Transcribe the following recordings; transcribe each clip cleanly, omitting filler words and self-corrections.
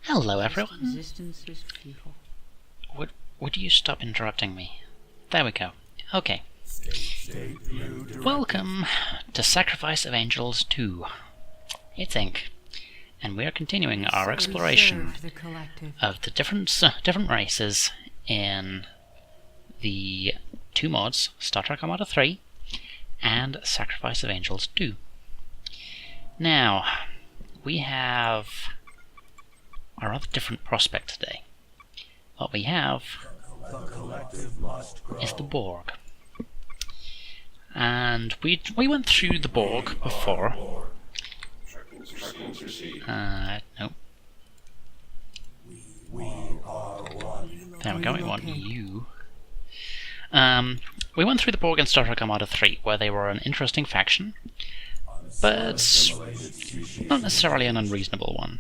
Hello, everyone. Resistance is futile. Would you stop interrupting me? There we go. Okay. Welcome to Sacrifice of Angels 2. It's Inque, and we are continuing our exploration of the different races in the two mods, Star Trek Armada 3 and Sacrifice of Angels 2. Now, we have a rather different prospect today. What we have is the Borg. And we went through the Borg before. No. There we go, we want you. We went through the Borg in Star Trek Armada 3, where they were an interesting faction, but not necessarily an unreasonable one.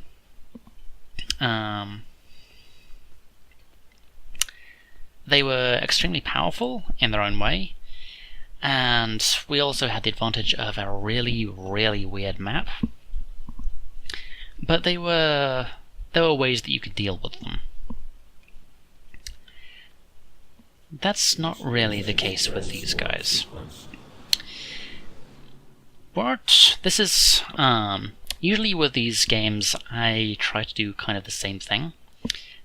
They were extremely powerful in their own way, and we also had the advantage of a really, really weird map. But there were ways that you could deal with them. That's not really the case with these guys. But this is usually with these games I try to do kind of the same thing.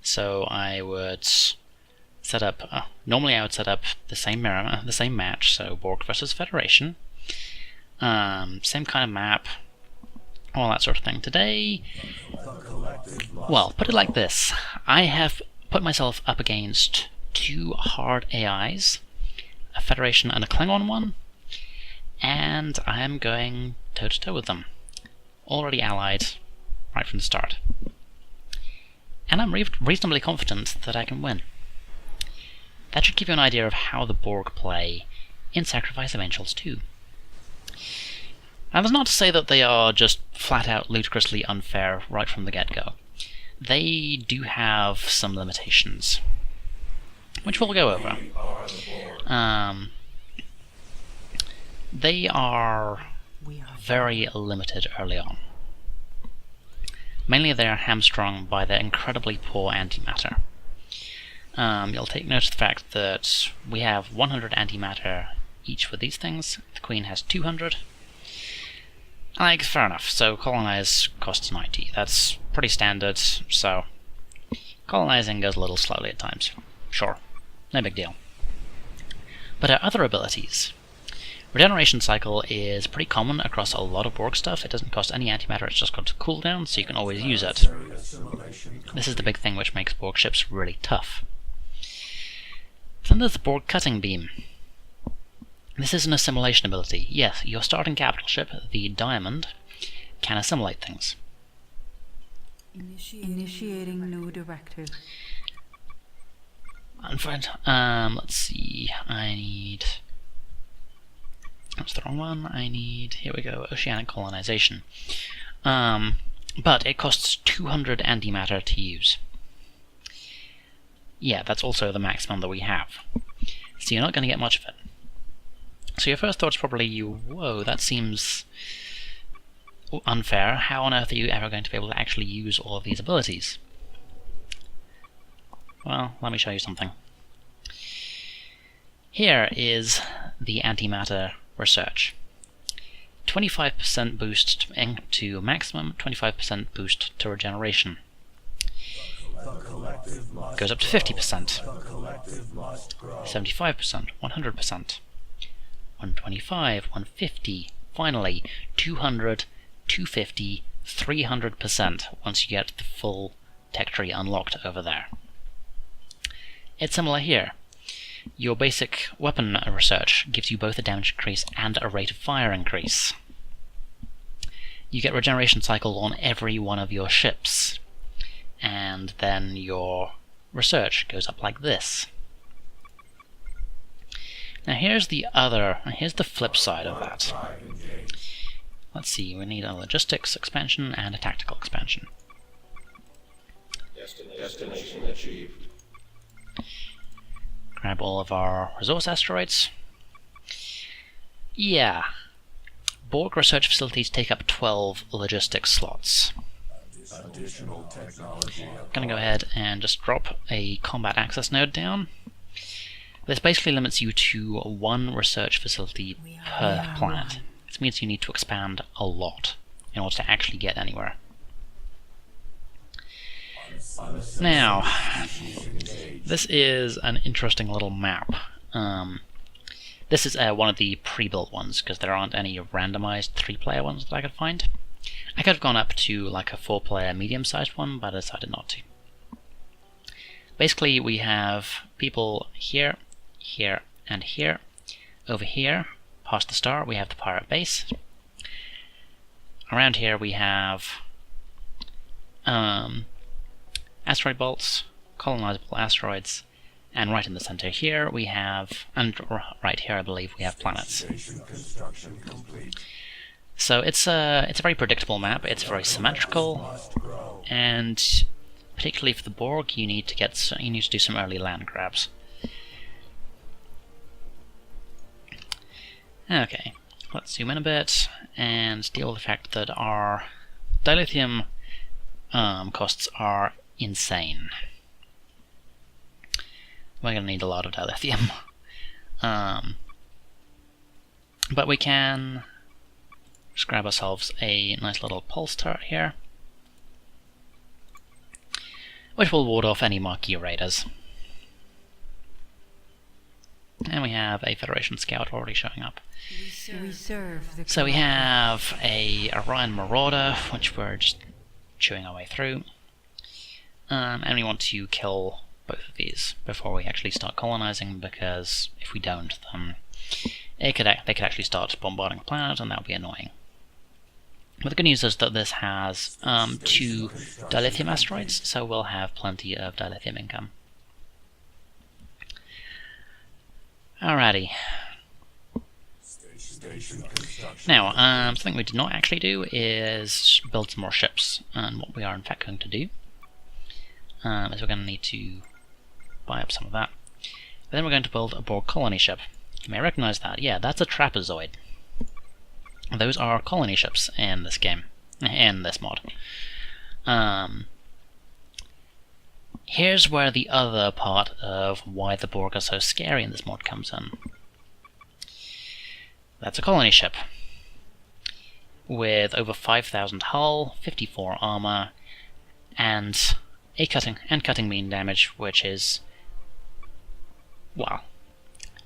So I would set up normally I would set up the same match, so Borg versus Federation, same kind of map, all that sort of thing. Today, well, put it like this: I have put myself up against two hard AIs, a Federation and a Klingon one, and I am going toe-to-toe with them. Already allied right from the start. And I'm reasonably confident that I can win. That should give you an idea of how the Borg play in Sacrifice of Angels 2. Now, that's not to say that they are just flat-out ludicrously unfair right from the get-go. They do have some limitations, which we'll go over. They are very limited early on. Mainly they are hamstrung by their incredibly poor antimatter. You'll take note of the fact that we have 100 antimatter each with these things. The Queen has 200. Like, fair enough, so colonize costs 90. That's pretty standard, so colonizing goes a little slowly at times. Sure, no big deal. But our other abilities. Regeneration cycle is pretty common across a lot of Borg stuff. It doesn't cost any antimatter, it's just got a cooldown, so you can always use it. This is the big thing which makes Borg ships really tough. Then there's the Borg cutting beam. This is an assimilation ability. Yes, your starting capital ship, the Diamond, can assimilate things. Initiating new directive. Let's see, I need... That's the wrong one. I need... Here we go, oceanic colonization. But it costs 200 antimatter to use. Yeah, that's also the maximum that we have. So you're not going to get much of it. So your first thought's probably, whoa, that seems unfair. How on earth are you ever going to be able to actually use all of these abilities? Well, let me show you something. Here is the antimatter research. 25% boost to maximum, 25% boost to regeneration. Goes up to 50%, 75%, 100%, 125, 150, finally 200, 250, 300% once you get the full tech tree unlocked over there. It's similar here. Your basic weapon research gives you both a damage increase and a rate of fire increase. You get regeneration cycle on every one of your ships, and then your research goes up like this. Now here's the flip side of that. Let's see, we need a logistics expansion and a tactical expansion. Destination achieved. Grab all of our resource asteroids. Yeah. Borg research facilities take up 12 logistics slots. Gonna go ahead and just drop a combat access node down. This basically limits you to one research facility per planet. This means you need to expand a lot in order to actually get anywhere. Now, this is an interesting little map. This is one of the pre-built ones, because there aren't any randomized 3-player ones that I could find. I could have gone up to like a 4-player medium-sized one, but I decided not to. Basically, we have people here, here, and here. Over here, past the star, we have the pirate base. Around here we have asteroid bolts, colonizable asteroids, and right in the center here we have, and right here I believe we have planets. So it's a very predictable map. It's very symmetrical, and particularly for the Borg, you need to do some early land grabs. Okay, let's zoom in a bit and deal with the fact that our dilithium costs are insane. We're going to need a lot of dilithium. But we can just grab ourselves a nice little pulse turret here, which will ward off any Marquee raiders. And we have a Federation scout already showing up. So we have a Orion Marauder, which we're just chewing our way through. And we want to kill both of these before we actually start colonizing, because if we don't, then they could actually start bombarding the planet, and that would be annoying. But the good news is that this has 2 dilithium asteroids, so we'll have plenty of dilithium income. Alrighty. Now, something we did not actually do is build some more ships, and what we are in fact going to do is we're going to need to buy up some of that. But then we're going to build a Borg colony ship. You may recognize that. Yeah, that's a trapezoid. Those are colony ships in this game, in this mod. Here's where the other part of why the Borg are so scary in this mod comes in. That's a colony ship with over 5,000 hull, 54 armor, and cutting mean damage, which is, well,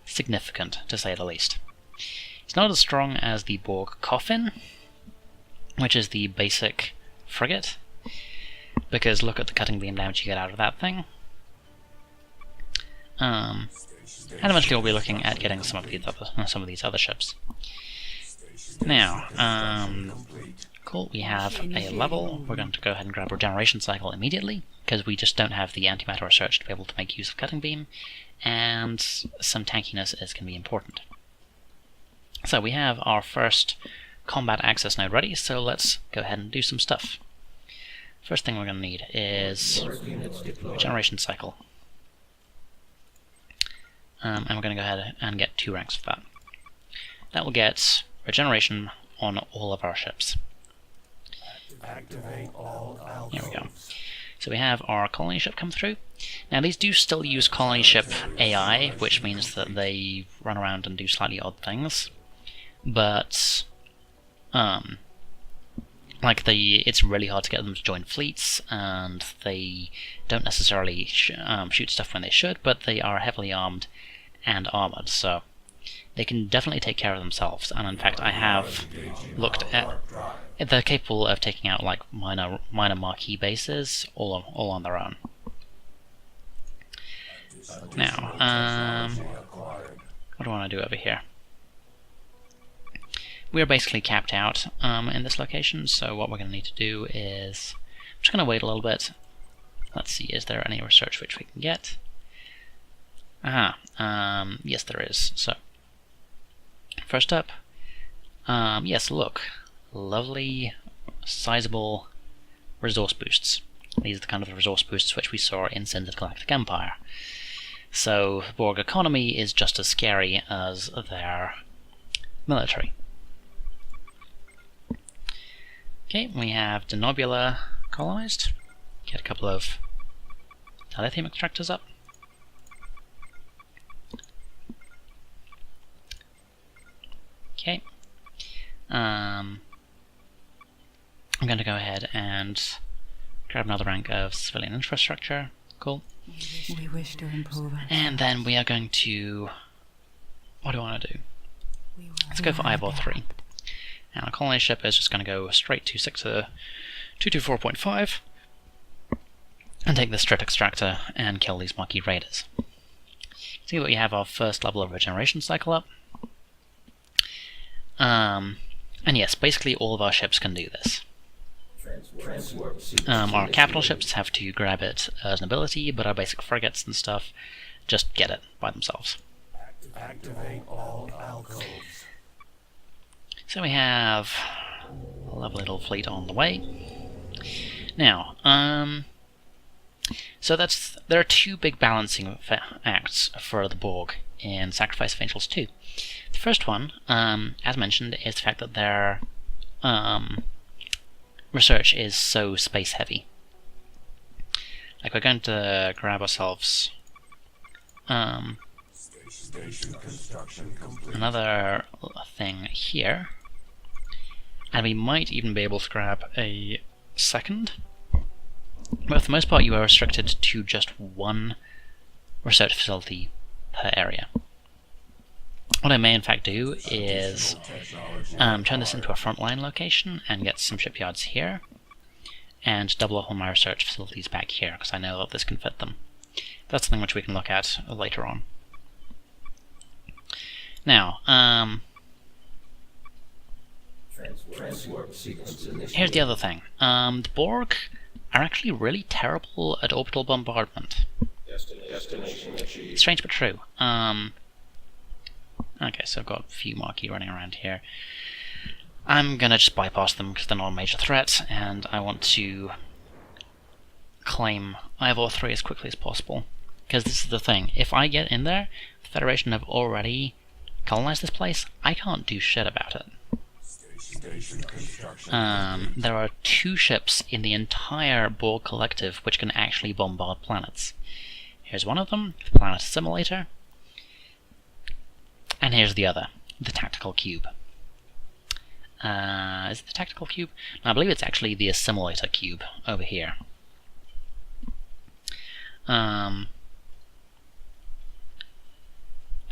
significant to say the least. It's not as strong as the Borg Coffin, which is the basic frigate, because look at the cutting beam damage you get out of that thing. And eventually we'll be looking at getting some of these other ships. Now, cool, we have a level. We're going to go ahead and grab regeneration cycle immediately, because we just don't have the antimatter research to be able to make use of cutting beam, and some tankiness is going to be important. So we have our first combat access node ready, so let's go ahead and do some stuff. First thing we're going to need is regeneration cycle. And we're going to go ahead and get 2 ranks for that. That will get regeneration on all of our ships. Here we go. So we have our colony ship come through. Now these do still use colony ship AI, which means that they run around and do slightly odd things. But it's really hard to get them to join fleets, and they don't necessarily shoot stuff when they should, but they are heavily armed and armored, so they can definitely take care of themselves. And in fact, I have looked at, they're capable of taking out like minor marquee bases all on their own. Now, what do I want to do over here? We're basically capped out in this location, so what we're going to need to do is, I'm just going to wait a little bit. Let's see, is there any research which we can get? Yes there is. So, first up, yes, look, lovely, sizable resource boosts. These are the kind of resource boosts which we saw in Sins of Galactic Empire. So, the Borg economy is just as scary as their military. Okay, we have Denobula colonized. Get a couple of dilithium extractors up. Okay. I'm going to go ahead and grab another rank of civilian infrastructure. Cool. We wish to improve our And then we are going to... What do I want to do? Let's go for Ivor 3. And our colony ship is just going to go straight to Sector 224.5 and take this strut extractor and kill these Marquis raiders. See what we have our first level of regeneration cycle up. And yes, basically all of our ships can do this. Our capital ships have to grab it as an ability, but our basic frigates and stuff just get it by themselves. Activate all alcoves. So we have a lovely little fleet on the way. Now, so there are two big balancing acts for the Borg in Sacrifice of Angels 2. The first one, as mentioned, is the fact that their research is so space heavy. Like, we're going to grab ourselves Station construction complete. another thing here, and we might even be able to grab a second. But for the most part, you are restricted to just one research facility per area. What I may in fact do is turn this into a frontline location and get some shipyards here, and double up on my research facilities back here, because I know that this can fit them. That's something which we can look at later on. Now, here's the other thing. The Borg are actually really terrible at orbital bombardment. Destination achieved. Strange but true. Okay, so I've got a few Marquis running around here. I'm gonna just bypass them because they're not a major threat, and I want to claim Ivor 3 as quickly as possible. Because this is the thing, if I get in there, the Federation have already colonized this place, I can't do shit about it. Station construction. There are 2 ships in the entire Borg collective which can actually bombard planets. Here's one of them, the Planet Assimilator, and here's the other, the Tactical Cube. Is it the Tactical Cube? No, I believe it's actually the Assimilator Cube over here.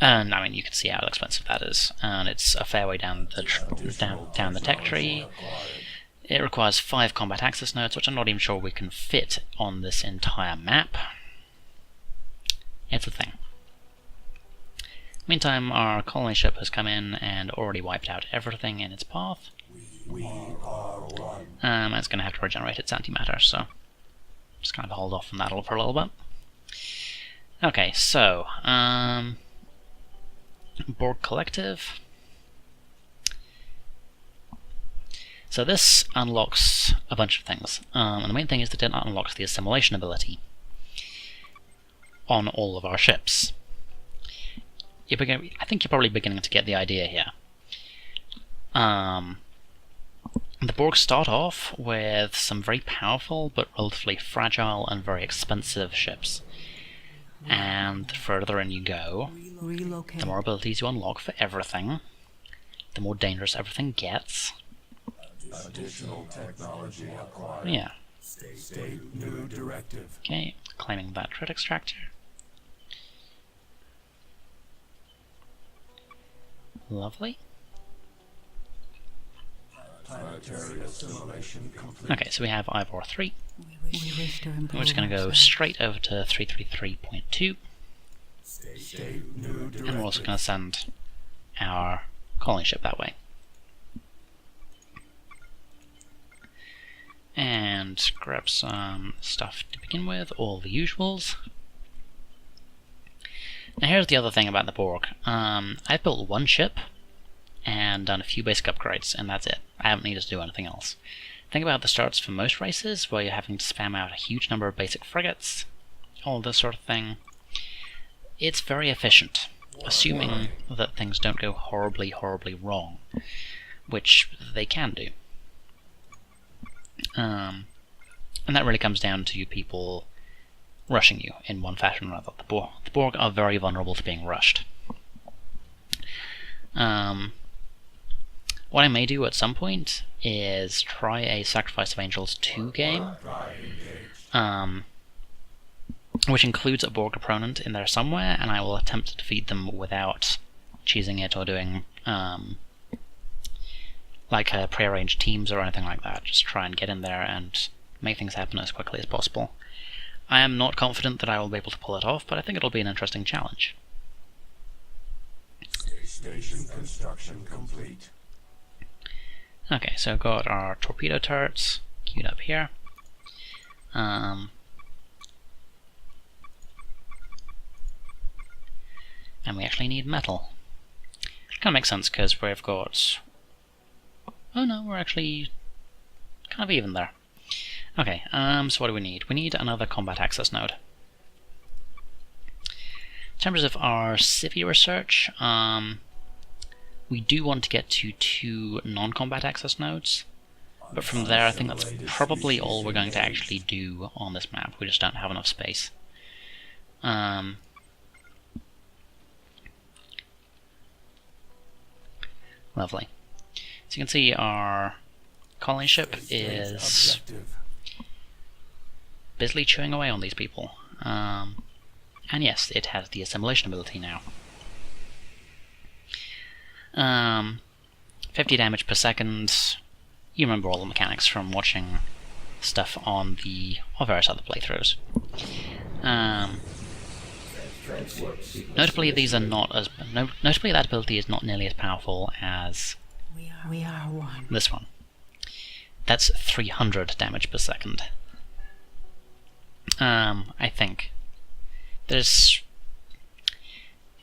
And I mean, you can see how expensive that is, and it's a fair way down the down the tech tree. It requires 5 combat access nodes, which I'm not even sure we can fit on this entire map. It's a thing. Meantime, our colony ship has come in and already wiped out everything in its path. We are one. And it's going to have to regenerate its antimatter, so just kind of hold off on that for a little bit. Okay, so Borg Collective. So this unlocks a bunch of things, and the main thing is that it unlocks the assimilation ability on all of our ships. I think you're probably beginning to get the idea here. The Borg start off with some very powerful but relatively fragile and very expensive ships. And the further in you go, the more abilities you unlock for everything, the more dangerous everything gets. Additional technology acquired. Yeah. State new directive. Okay, claiming that trait extractor. Lovely. Planetary assimilation complete. Okay, so we have Ivor 3. We wish to improve We're just going to go straight over to 333.2. State new directive. And we're also going to send our colony ship that way. And grab some stuff to begin with, all the usuals. Now here's the other thing about the Borg. I've built one ship and done a few basic upgrades, and that's it. I haven't needed to do anything else. Think about the starts for most races, where you're having to spam out a huge number of basic frigates, all this sort of thing. It's very efficient, assuming that things don't go horribly, horribly wrong, which they can do. And that really comes down to people rushing you in one fashion or another. The Borg are very vulnerable to being rushed. What I may do at some point is try a Sacrifice of Angels 2 game, which includes a Borg opponent in there somewhere, and I will attempt to defeat them without cheesing it or doing like prearranged teams or anything like that. Just try and get in there and make things happen as quickly as possible. I am not confident that I will be able to pull it off, but I think it'll be an interesting challenge. Station construction complete. Okay, so I've got our torpedo turrets queued up here. And we actually need metal. Kind of makes sense because we've got... Oh no, we're actually kind of even there. Okay, so what do we need? We need another combat access node. In terms of our civvy research, we do want to get to 2 non-combat access nodes, but from there I think that's probably all we're going to actually do on this map. We just don't have enough space. Lovely. So you can see our colony ship is busily chewing away on these people. And yes, it has the assimilation ability now. 50 damage per second. You remember all the mechanics from watching stuff on the various other playthroughs. Notably, these are not as notably that ability is not nearly as powerful as We are one. this one. That's 300 damage per second. I think there's.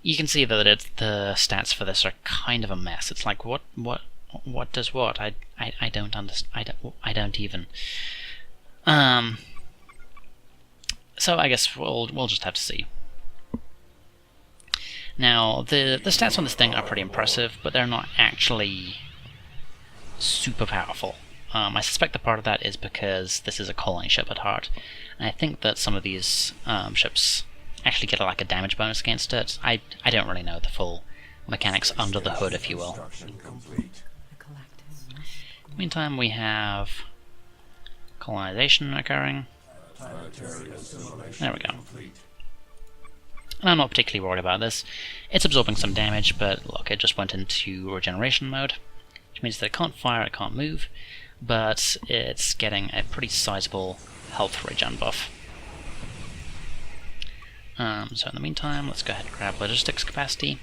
You can see that the stats for this are kind of a mess. It's like what does what? I don't understand. I don't even. So I guess we'll just have to see. Now the stats on this thing are pretty impressive, but they're not actually super powerful. I suspect that part of that is because this is a colony ship at heart, and I think that some of these ships actually get like a damage bonus against it. I don't really know the full mechanics under the hood, if you will. Meantime, we have colonization occurring. There we go. And I'm not particularly worried about this. It's absorbing some damage, but look, it just went into regeneration mode, which means that it can't fire, it can't move, but it's getting a pretty sizable health regen buff. So in the meantime, let's go ahead and grab logistics capacity.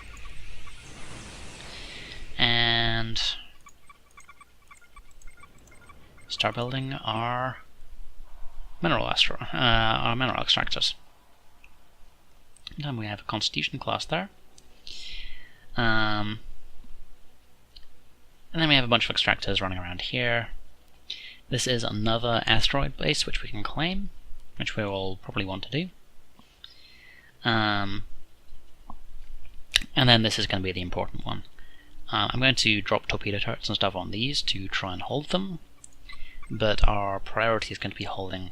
And start building our mineral extractors. And we have a Constitution class there. And then we have a bunch of extractors running around here. This is another asteroid base which we can claim, which we will probably want to do. And then this is going to be the important one. I'm going to drop torpedo turrets and stuff on these to try and hold them, but our priority is going to be holding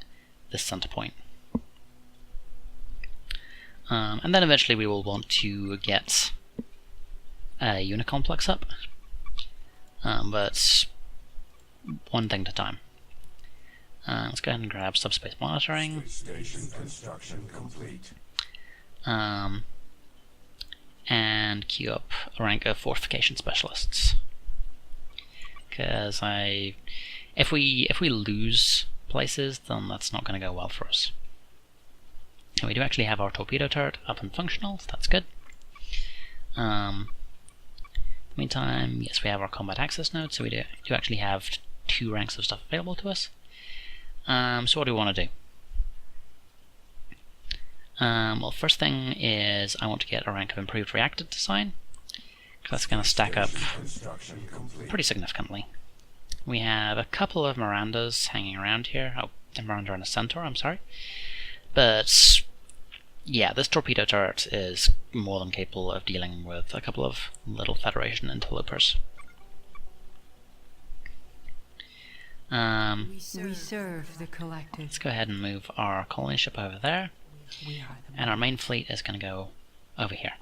this center point. And then eventually we will want to get a unit complex up, but one thing at a time. Let's go ahead and grab subspace monitoring. Station construction complete. And queue up a rank of fortification specialists. Because if we lose places, then that's not going to go well for us. And we do actually have our torpedo turret up and functional, so that's good. Meantime, yes, we have our combat access node, so we do actually have 2 ranks of stuff available to us. So what do we want to do? Well, first thing is I want to get a rank of improved reactor design, because that's going to stack up pretty significantly. We have a couple of Mirandas hanging around here. Oh, a Miranda and a Centaur, I'm sorry. But yeah, this torpedo turret is more than capable of dealing with a couple of little Federation interlopers. We serve the collective. Let's go ahead and move our colony ship over there, We are the and our main fleet is going to go over here.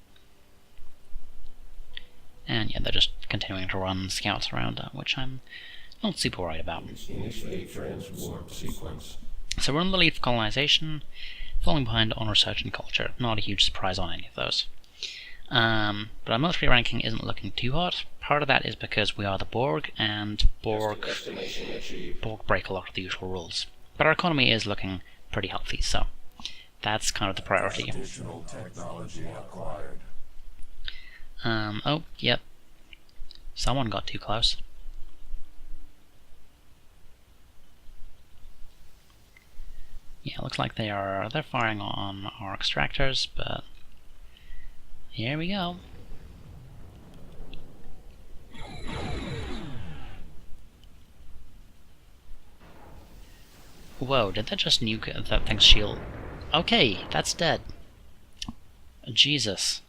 And yeah, they're just continuing to run scouts around, which I'm not super worried about. Initiate transport sequence. So we're on the lead for colonization, falling behind on research and culture. Not a huge surprise on any of those. But our military ranking isn't looking too hot. Part of that is because we are the Borg, and Borg break a lot of the usual rules. But our economy is looking pretty healthy, so that's kind of the priority. Additional technology acquired. Oh, yep. Someone got too close. Yeah, looks like they're firing on our extractors, but here we go. Whoa, did that just nuke that thing's shield? Okay, that's dead. Jesus.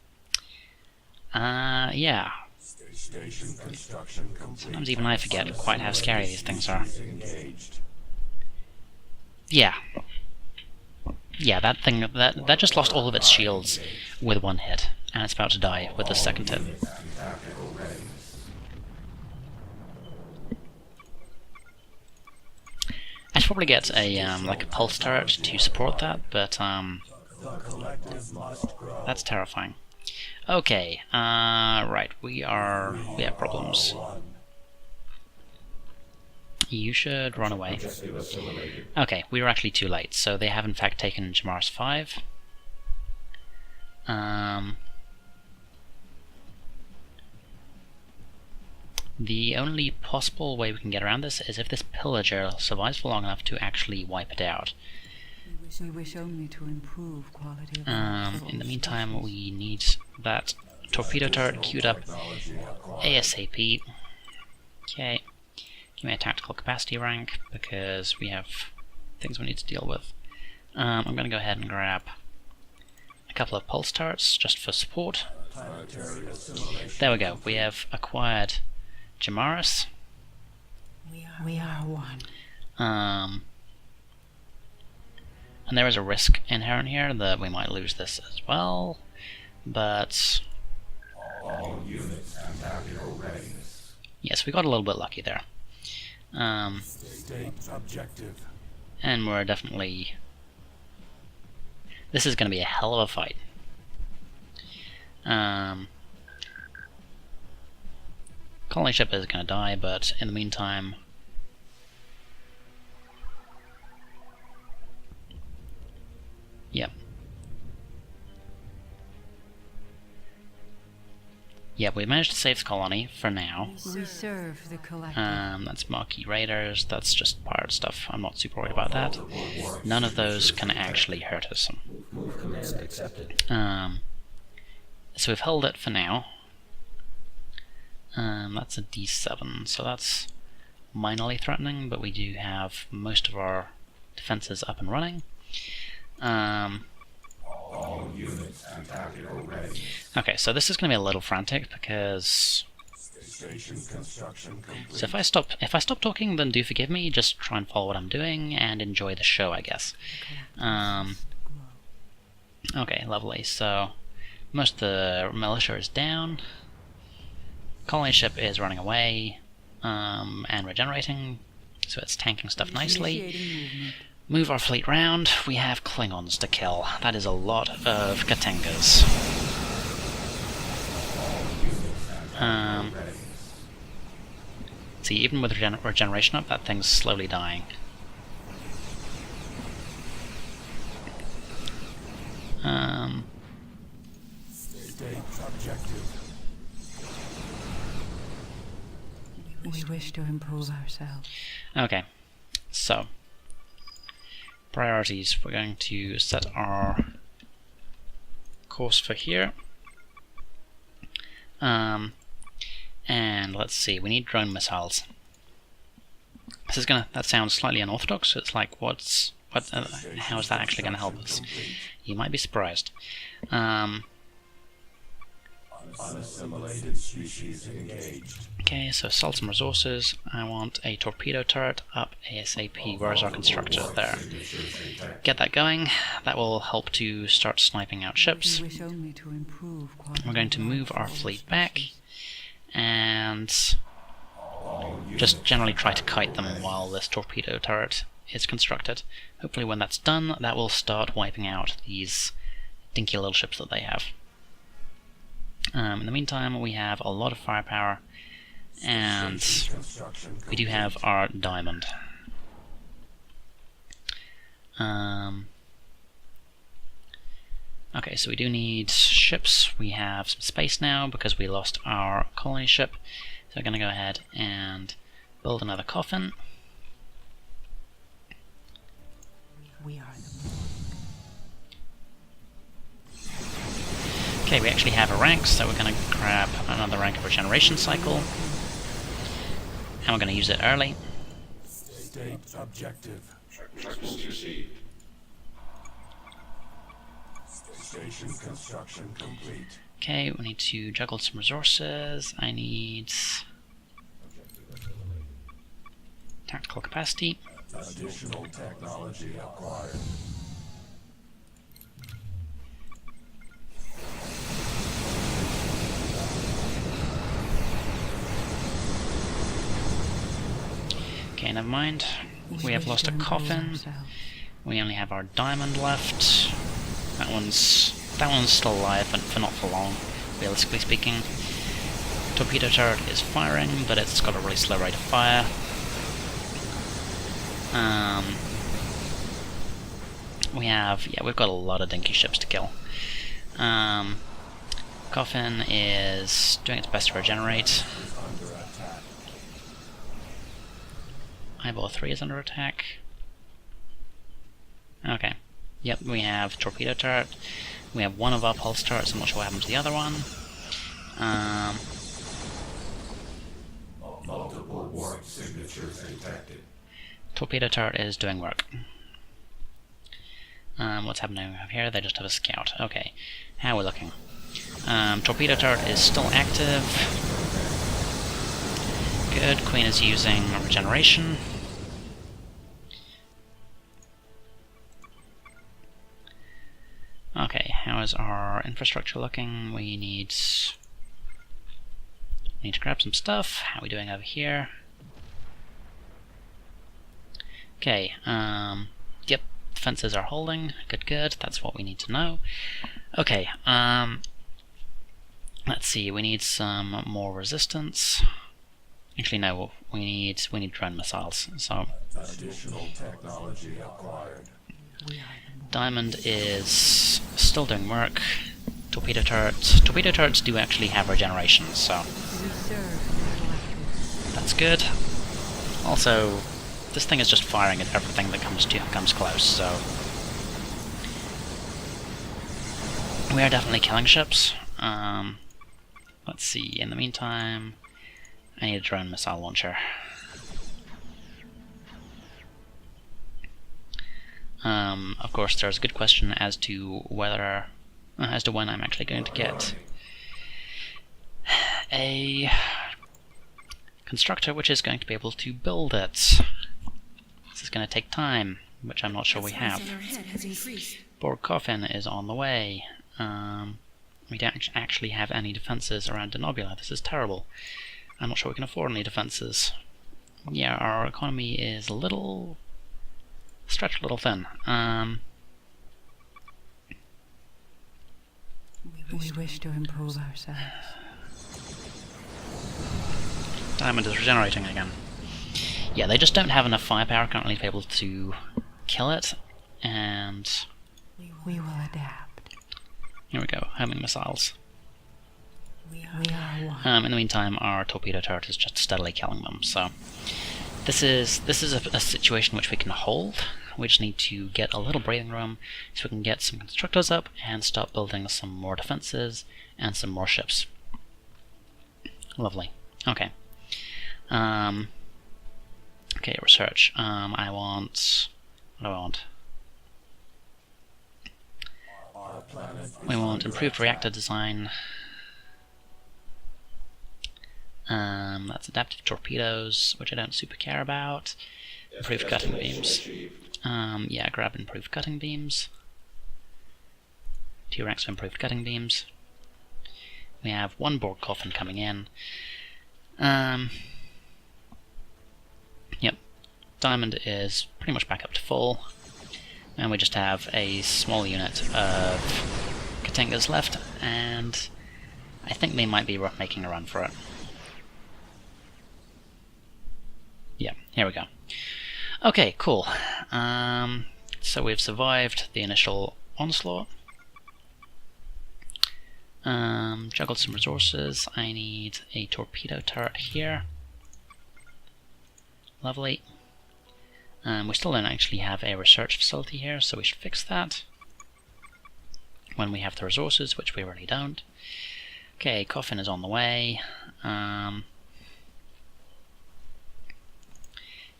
Yeah. Station construction complete. Sometimes even I forget quite how scary these things are. Engaged. Yeah. Yeah, that thing, that just lost all of its shields with one hit, and it's about to die with the second hit. Tactical readiness. I should probably get a like a pulse turret to support that, but The collective must grow. that's terrifying. Okay, right, we have problems. You should run away. Okay, we were actually too late, so they have in fact taken Jamaris 5. The only possible way we can get around this is if this pillager survives for long enough to actually wipe it out. We wish only to improve quality of In the meantime, we need that torpedo turret queued up ASAP. Okay, give me a tactical capacity rank because we have things we need to deal with. I'm going to go ahead and grab a couple of pulse turrets just for support. There we go, we have acquired Jamaris. We are one. And there is a risk inherent here that we might lose this as well, but All units and tactical readiness. yes, we got a little bit lucky there. State objective. And we're definitely... This is going to be a hell of a fight. Colony ship is going to die, but in the meantime... Yep. Yep, we managed to save the colony for now. We serve the collective. That's Marquee Raiders, that's just pirate stuff. I'm not super worried about that. None of those can actually hurt us. Move command accepted. So we've held it for now. That's a D7, so that's minorly threatening, but we do have most of our defenses up and running. All units and tactical readiness. Okay, so this is going to be a little frantic because... Station construction complete. So if I stop talking, then do forgive me. Just try and follow what I'm doing and enjoy the show, I guess. Okay, lovely. So most of the militia is down. Colony ship is running away and regenerating, so it's tanking stuff nicely. Initiating movement. Move our fleet round. We have Klingons to kill. That is a lot of Katangas. See, even with regeneration up, that thing's slowly dying. State objective. We wish to improve ourselves. Okay, so priorities. We're going to set our course for here. And let's see, we need drone missiles. This is that sounds slightly unorthodox. It's like, how is that actually gonna help us? You might be surprised. Unassimilated species engaged. Okay, so sell some resources. I want a torpedo turret up ASAP. Where's our constructor? There. Get that going. That will help to start sniping out ships. We wish only to improve quality. We're going to move our fleet back and just generally try to kite them while this torpedo turret is constructed. Hopefully when that's done, that will start wiping out these dinky little ships that they have. In the meantime, we have a lot of firepower, and we do have our diamond. Okay, so we do need ships. We have some space now because we lost our colony ship. So we're going to go ahead and build another coffin. We are the Okay, we actually have a rank, so we're going to grab another rank of regeneration cycle. And we're going to use it early. State objective. Station construction complete. Okay, we need to juggle some resources. I need tactical capacity. Additional technology acquired. Okay, never mind. We have lost a coffin. We only have our diamond left. That one's still alive, but for not for long, realistically speaking. Torpedo turret is firing, but it's got a really slow rate of fire. We've got a lot of dinky ships to kill. Coffin is doing its best to regenerate. Eyeball 3 is under attack. Okay. Yep, we have torpedo turret. We have one of our pulse turrets. I'm not sure what happened to the other one. Multiple warp signatures detected. Torpedo turret is doing work. What's happening over here? They just have a scout. Okay. How are we looking? Torpedo turret is still active. Good. Queen is using regeneration. Okay, how is our infrastructure looking? We need to grab some stuff. How are we doing over here? Okay, yep, defenses are holding. Good, that's what we need to know. Okay, let's see, we need some more resistance. Actually, no, we need drone missiles, so... Additional technology acquired. Diamond is still doing work. Torpedo turrets do actually have regeneration, so that's good. Also, this thing is just firing at everything that comes close, so we are definitely killing ships. Let's see, in the meantime, I need a drone missile launcher. Of course, there's a good question as to when I'm actually going to get a constructor which is going to be able to build it. This is going to take time, which I'm not sure we have. Borg coffin is on the way. We don't actually have any defenses around Denobula. This is terrible. I'm not sure we can afford any defenses. Yeah, our economy is a little... stretched a little thin. We wish to improve ourselves. Diamond is regenerating again. Yeah, they just don't have enough firepower currently to be able to kill it, and... we will adapt. Here we go, homing missiles. We are one. In the meantime, our torpedo turret is just steadily killing them, so... This is a situation which we can hold. We just need to get a little breathing room so we can get some constructors up and start building some more defenses and some more ships. Lovely. Okay. Okay, research. I want... what do I want? We want improved reactor design. That's adaptive torpedoes, which I don't super care about. Improved cutting beams. Yeah, grab improved cutting beams. 2 ranks of improved cutting beams. We have 1 Borg coffin coming in. Yep, diamond is pretty much back up to full. And we just have a small unit of Katangas left, and I think they might be making a run for it. Yeah, here we go. Okay, cool. So we've survived the initial onslaught. Juggled some resources. I need a torpedo turret here. Lovely. We still don't actually have a research facility here, so we should fix that when we have the resources, which we really don't. Okay, coffin is on the way. How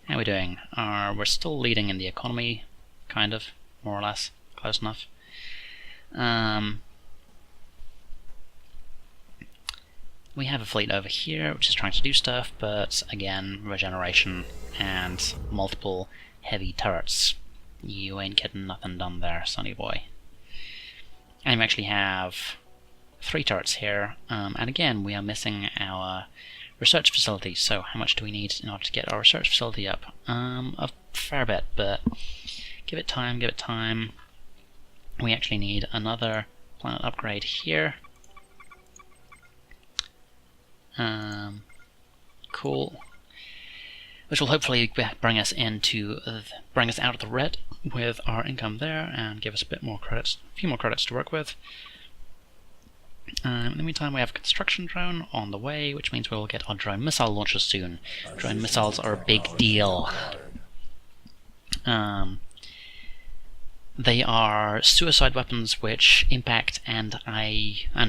are we doing? We're still leading in the economy, kind of, more or less, close enough. We have a fleet over here which is trying to do stuff, but again, regeneration and multiple heavy turrets. You ain't getting nothing done there, sonny boy. And we actually have 3 turrets here, and again, we are missing our research facility. So how much do we need in order to get our research facility up? A fair bit, but give it time, give it time. We actually need another planet upgrade here. Cool. Which will hopefully bring us out of the red with our income there and give us a bit more credits, a few more credits to work with. In the meantime, we have a construction drone on the way, which means we will get our drone missile launchers soon. Drone missiles are a big deal. They are suicide weapons which impact and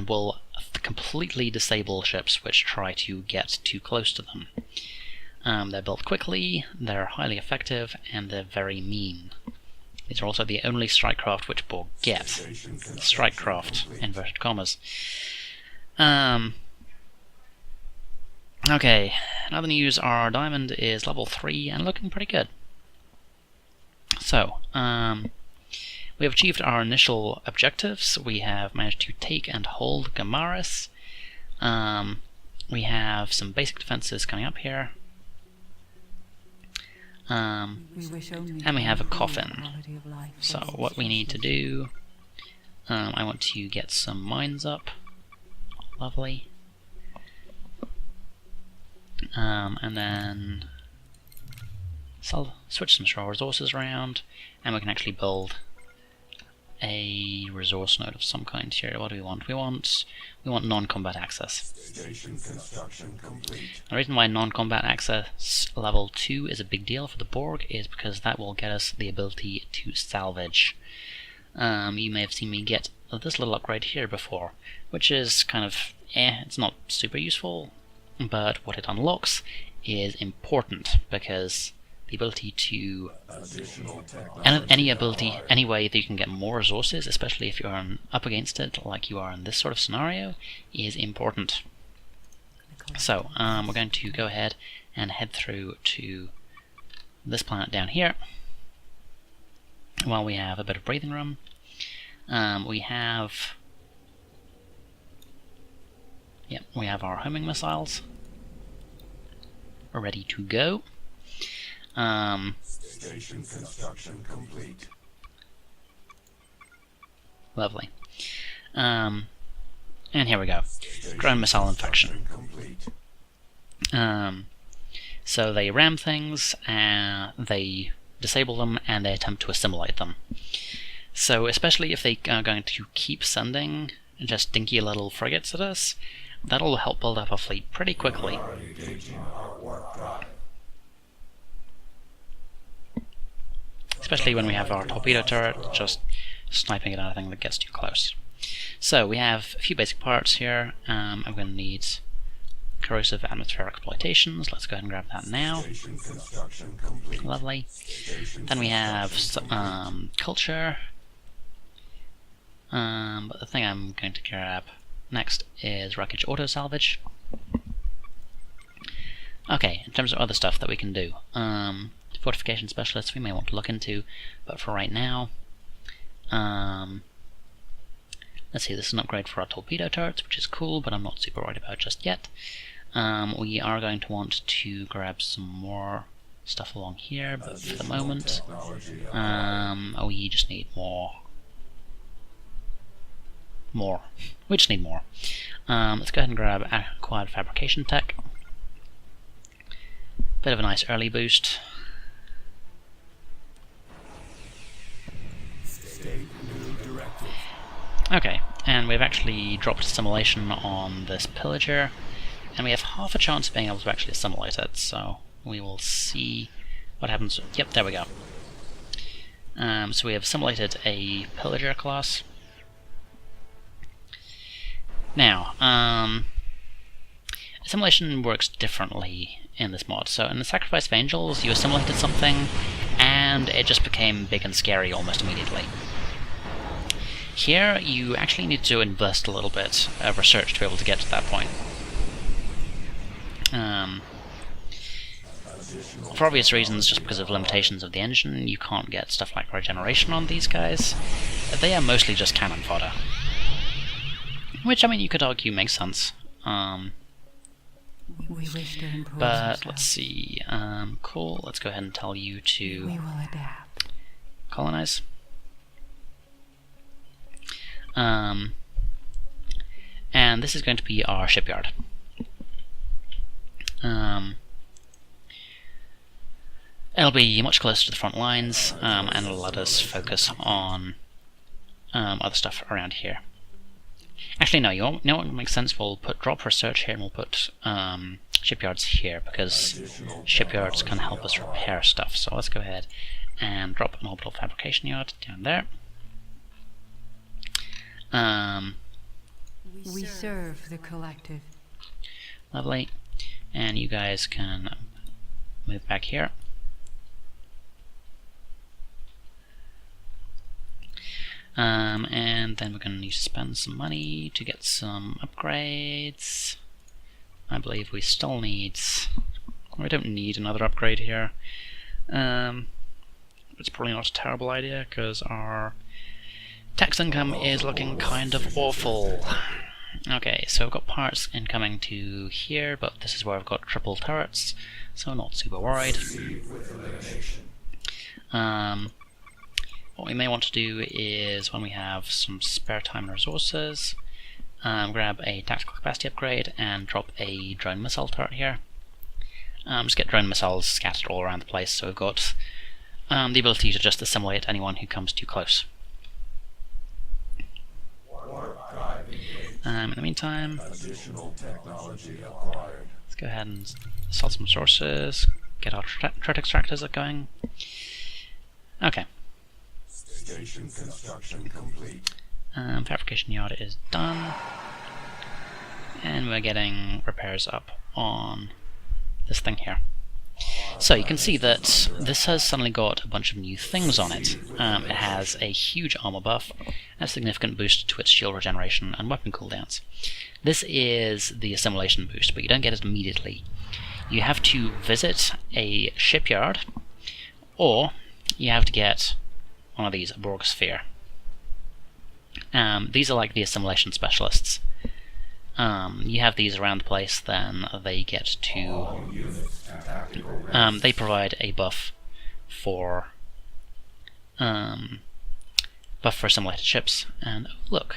will completely disable ships which try to get too close to them. They're built quickly, they're highly effective, and they're very mean. These are also the only strike craft which Borg get. Strike craft, inverted commas. Okay, in other news, our diamond is level 3 and looking pretty good. So, we have achieved our initial objectives. We have managed to take and hold Gamaris. We have some basic defenses coming up here. And we have a coffin. So what we need to do, I want to get some mines up. Lovely. And then switch some resources around, and we can actually build a resource node of some kind here. What do we want? We want non-combat access. Station construction complete. The reason why non-combat access level 2 is a big deal for the Borg is because that will get us the ability to salvage. You may have seen me get this little upgrade here before, which is kind of it's not super useful, but what it unlocks is important, because the ability to any way that you can get more resources, especially if you're up against it like you are in this sort of scenario, is important. So we're going to go ahead and head through to this planet down here while we have a bit of breathing room. We have our homing missiles. We're ready to go. Station construction complete. Lovely. And here we go. Ground missile infection. So they ram things, they disable them, and they attempt to assimilate them. So especially if they are going to keep sending just dinky little frigates at us, that'll help build up a fleet pretty quickly. Especially when we have our torpedo turret just sniping at anything that gets too close. So we have a few basic parts here. I'm going to need corrosive atmospheric exploitations. Let's go ahead and grab that now. Lovely. Then we have culture. But the thing I'm going to grab next is wreckage auto salvage. Okay, in terms of other stuff that we can do, fortification specialists we may want to look into, but for right now, let's see, this is an upgrade for our torpedo turrets, which is cool, but I'm not super worried about just yet. We are going to want to grab some more stuff along here, but for the moment, we just need more. We just need more. Let's go ahead and grab acquired fabrication tech. Bit of a nice early boost. Okay, and we've actually dropped assimilation on this pillager, and we have half a chance of being able to actually assimilate it, so we will see what happens. Yep, there we go. So we have assimilated a pillager class. Now, assimilation works differently in this mod. So in the Sacrifice of Angels, you assimilated something, and it just became big and scary almost immediately. Here, you actually need to invest a little bit of research to be able to get to that point. For obvious reasons, just because of limitations of the engine, you can't get stuff like regeneration on these guys. They are mostly just cannon fodder. Which, I mean, you could argue makes sense. We wish to improve But ourselves. let's see. Cool. Let's go ahead and tell you to We will adapt. colonize. And this is going to be our shipyard. It'll be much closer to the front lines, and it'll let us focus on other stuff around here. Actually, no, you know what makes sense? We'll drop research here, and we'll put shipyards here, because shipyards can help us repair stuff. So let's go ahead and drop an orbital fabrication yard down there. We serve the collective. Lovely. And you guys can move back here. And then we're going to need to spend some money to get some upgrades. I believe we still need... We don't need another upgrade here. It's probably not a terrible idea, because our tax income is looking kind of awful. Okay, so I've got parts incoming to here, but this is where I've got triple turrets, so not super worried. What we may want to do is, when we have some spare time and resources, grab a tactical capacity upgrade and drop a drone missile turret here. Just get drone missiles scattered all around the place, so we've got the ability to just assimilate anyone who comes too close. In the meantime, let's go ahead and sell some resources, get our threat extractors going. Okay. Station construction complete. Fabrication yard is done, and we're getting repairs up on this thing here. So you can see that this has suddenly got a bunch of new things on it. It has a huge armor buff, a significant boost to its shield regeneration and weapon cooldowns. This is the assimilation boost, but you don't get it immediately. You have to visit a shipyard, or you have to get one of these, a Borg sphere. These are like the assimilation specialists. You have these around the place, then they get to... they provide a buff for assimilated ships. And oh, look,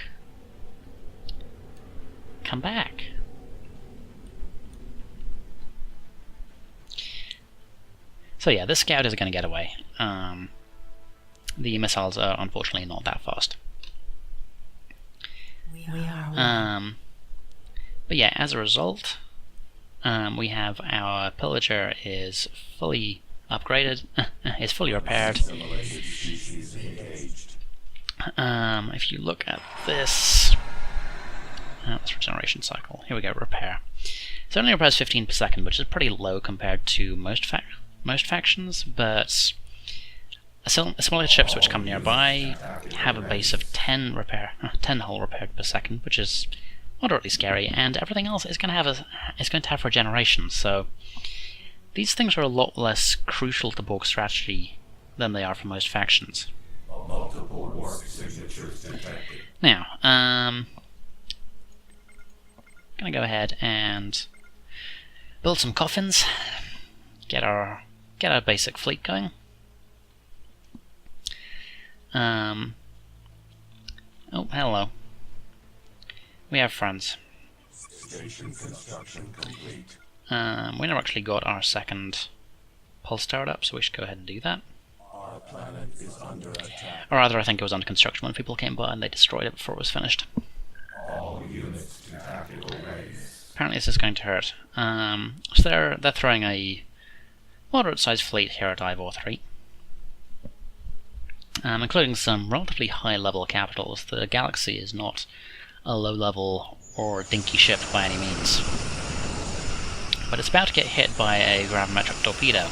come back. So yeah, this scout is going to get away. The missiles are unfortunately not that fast. We are But yeah, as a result, we have our pillager is fully upgraded, is fully repaired. If you look at this, this regeneration cycle, here we go, repair. So it only repairs 15 per second, which is pretty low compared to most factions, but assimilated ships which come nearby have a base of 10 hull repaired per second, which is moderately scary, and everything else is going to have regeneration. So these things are a lot less crucial to Borg strategy than they are for most factions. Multiple warp signatures detected. Now, gonna go ahead and build some coffins, get our basic fleet going. Oh, hello. We have friends. Station construction complete. We never actually got our second pulse tower up, so we should go ahead and do that. Our planet is under attack. Or rather, I think it was under construction when people came by and they destroyed it before it was finished. All units to tactical readiness. Apparently this is going to hurt. So they're throwing a moderate-sized fleet here at Ivor 3. Including some relatively high-level capitals. The Galaxy is not a low-level or dinky ship by any means. But it's about to get hit by a gravimetric torpedo.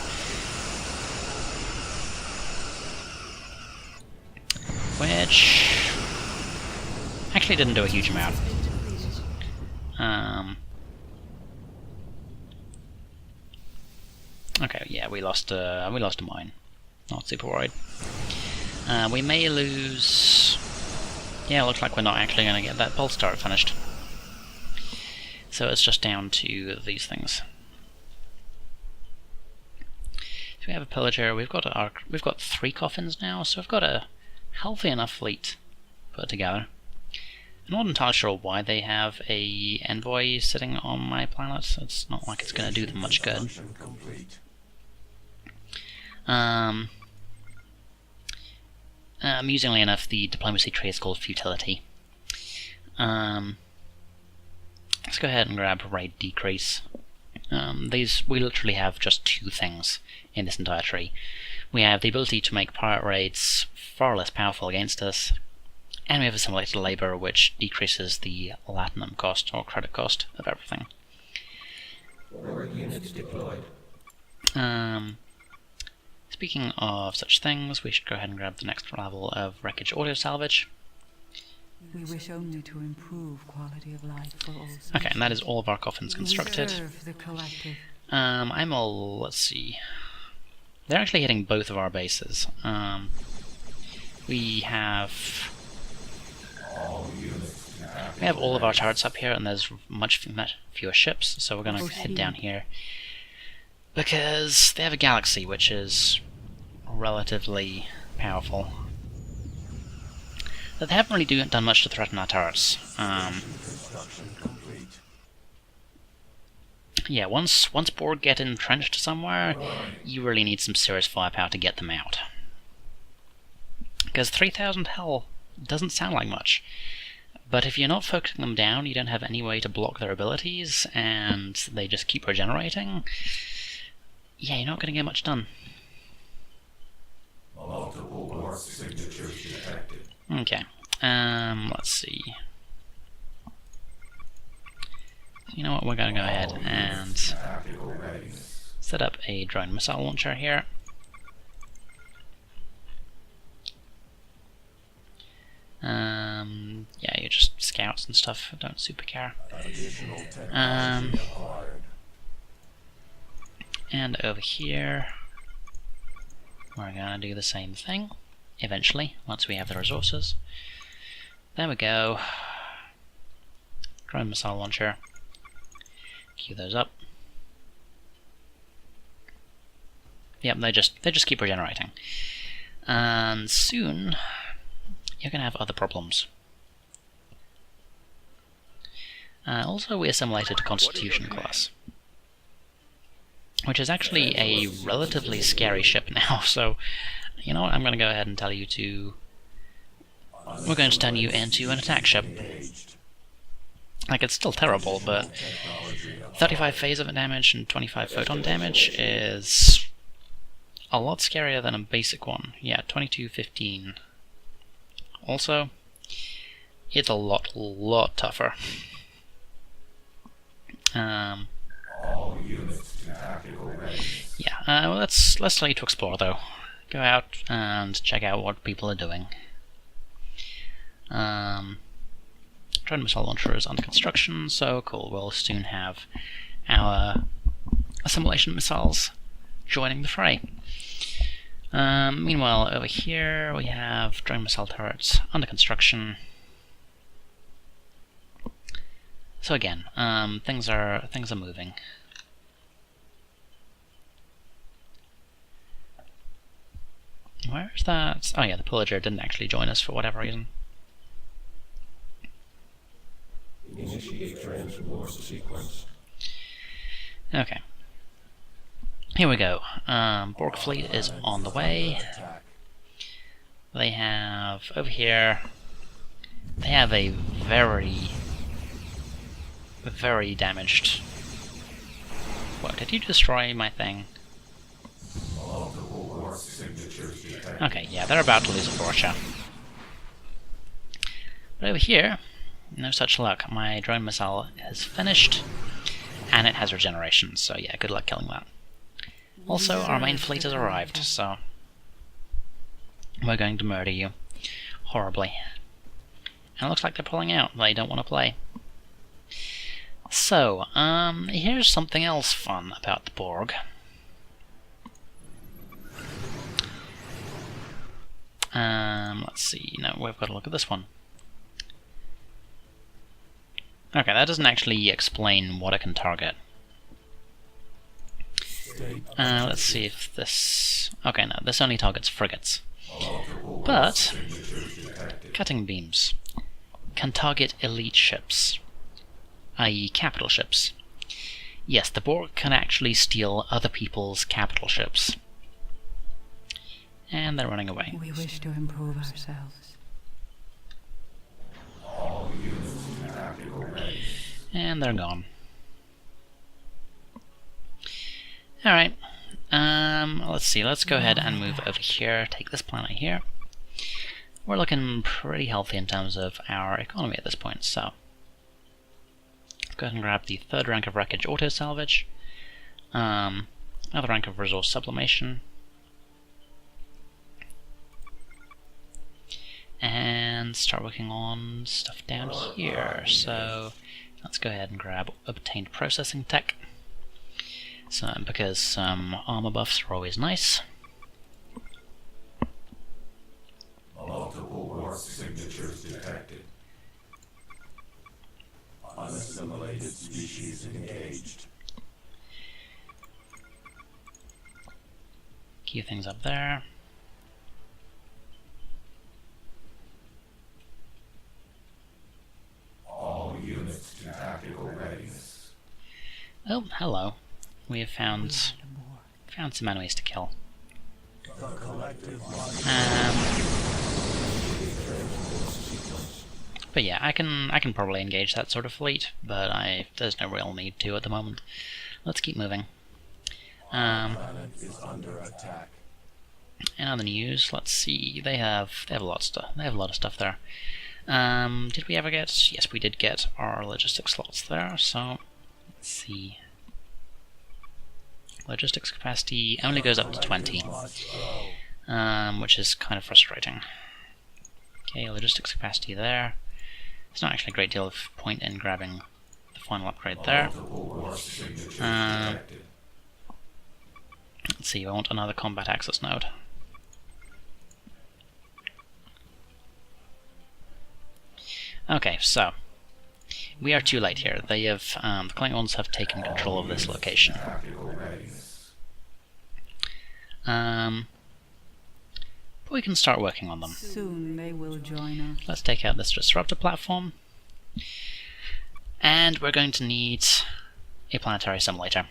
Which actually didn't do a huge amount. Okay, yeah, we lost a mine. Not super worried. We may lose... Yeah, it looks like we're not actually going to get that pulse turret finished. So it's just down to these things. So we have a pillager. We've got 3 coffins now, so we've got a healthy enough fleet put together. I'm not entirely sure why they have a envoy sitting on my planet. It's not like it's going to do them much good. Amusingly enough, the diplomacy tree is called futility. Let's go ahead and grab raid decrease. We literally have just 2 things in this entire tree. We have the ability to make pirate raids far less powerful against us, and we have assimilated labor, which decreases the latinum cost or credit cost of everything. Units deployed. Speaking of such things, we should go ahead and grab the next level of wreckage audio salvage. We wish only to improve quality of life for all. Okay, and that is all of our coffins constructed. Reserve the collective. Let's see. They're actually hitting both of our bases. We have all of our turrets up here, and there's much fewer ships, so we're going to head down here. Because they have a galaxy, which is relatively powerful. But they haven't really done much to threaten our turrets. Yeah, once Borg get entrenched somewhere, you really need some serious firepower to get them out. Because 3,000 hell doesn't sound like much. But if you're not focusing them down, you don't have any way to block their abilities, and they just keep regenerating, yeah, you're not going to get much done. Multiple warp signatures detected. Okay, let's see. You know what, we're going to go ahead and set up a drone missile launcher here. Yeah, you're just scouts and stuff, I don't super care. And over here, we're going to do the same thing, eventually, once we have the resources. There we go. Drone missile launcher. Queue those up. Yep, they just keep regenerating. And soon, you're going to have other problems. Also, we assimilated a Constitution class, which is actually a relatively scary ship now, so you know what, I'm going to go ahead and tell you to... We're going to turn you into an attack ship. Like, it's still terrible, but 35 phase of damage and 25 photon damage is a lot scarier than a basic one. Yeah, 2215. Also, it's a lot tougher. Yeah, well, let's tell you to explore though. Go out and check out what people are doing. Drone missile launcher is under construction, so cool. We'll soon have our assimilation missiles joining the fray. Meanwhile, over here we have drone missile turrets under construction. So again, things are moving. Where's that? Oh yeah, the pillager didn't actually join us for whatever reason. Initiate transport sequence. Okay. Here we go. Borg fleet is on the way. They have, over here, they have a very damaged... What, did you destroy my thing? Okay, yeah, they're about to lose a fortune. But over here, no such luck. My drone missile is finished, and it has regeneration, so yeah, good luck killing that. Also, our main fleet has arrived, so we're going to murder you horribly. And it looks like they're pulling out. They don't want to play. So, here's something else fun about the Borg. Let's see. No, we've got to look at this one. Okay, that doesn't actually explain what it can target. Let's see if this... Okay, no, this only targets frigates. But cutting beams can target elite ships, i.e. capital ships. Yes, the Borg can actually steal other people's capital ships. And they're running away. We wish to improve ourselves. And they're gone. Alright. Let's see, let's go ahead and move over here, take this planet here. We're looking pretty healthy in terms of our economy at this point, so let's go ahead and grab the 3rd rank of wreckage auto salvage, another rank of resource sublimation, and start working on stuff down here. So let's go ahead and grab obtained processing tech. So, because armor buffs are always nice. Multiple warp signatures detected. Unassimilated species engaged. Queue things up there. All units to tactical readiness. Oh, hello. We have found some enemies to kill. But yeah, I can probably engage that sort of fleet, but there's no real need to at the moment. Let's keep moving. In other news, let's see. They have a lot of stuff. They have a lot of stuff there. Did we ever get? Yes, we did get our logistics slots there. So let's see. Logistics capacity only goes up to 20, which is kind of frustrating. Okay, logistics capacity there. There's not actually a great deal of point in grabbing the final upgrade there. Let's see, I want another combat access node. Okay, so we are too late here. They have the Klingons have taken control of this location. But we can start working on them. Soon they will join us. Let's take out this disruptor platform. And we're going to need a planetary simulator.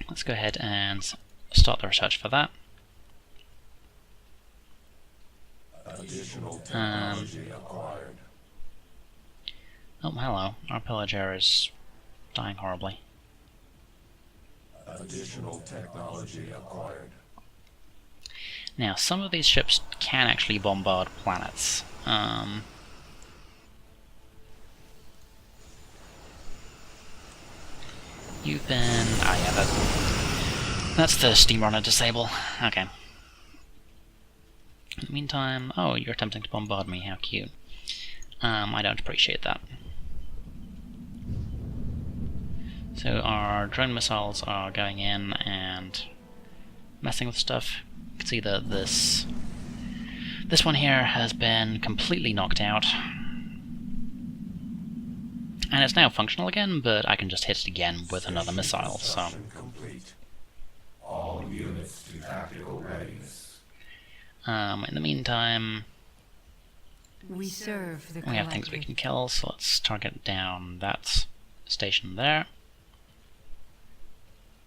Let's go ahead and start the research for that. Additional technology acquired. Oh, hello. Our pillager is dying horribly. Additional technology acquired. Now, some of these ships can actually bombard planets. You've been... Ah, yeah, that's the steam runner disable. Okay. In the meantime... Oh, you're attempting to bombard me. How cute. I don't appreciate that. So our drone missiles are going in and messing with stuff. You can see that this one here has been completely knocked out. And it's now functional again, but I can just hit it again with another missile, so... Complete. All units to tactical readiness. In the meantime, We serve the we have things we can kill, so let's target down that station there.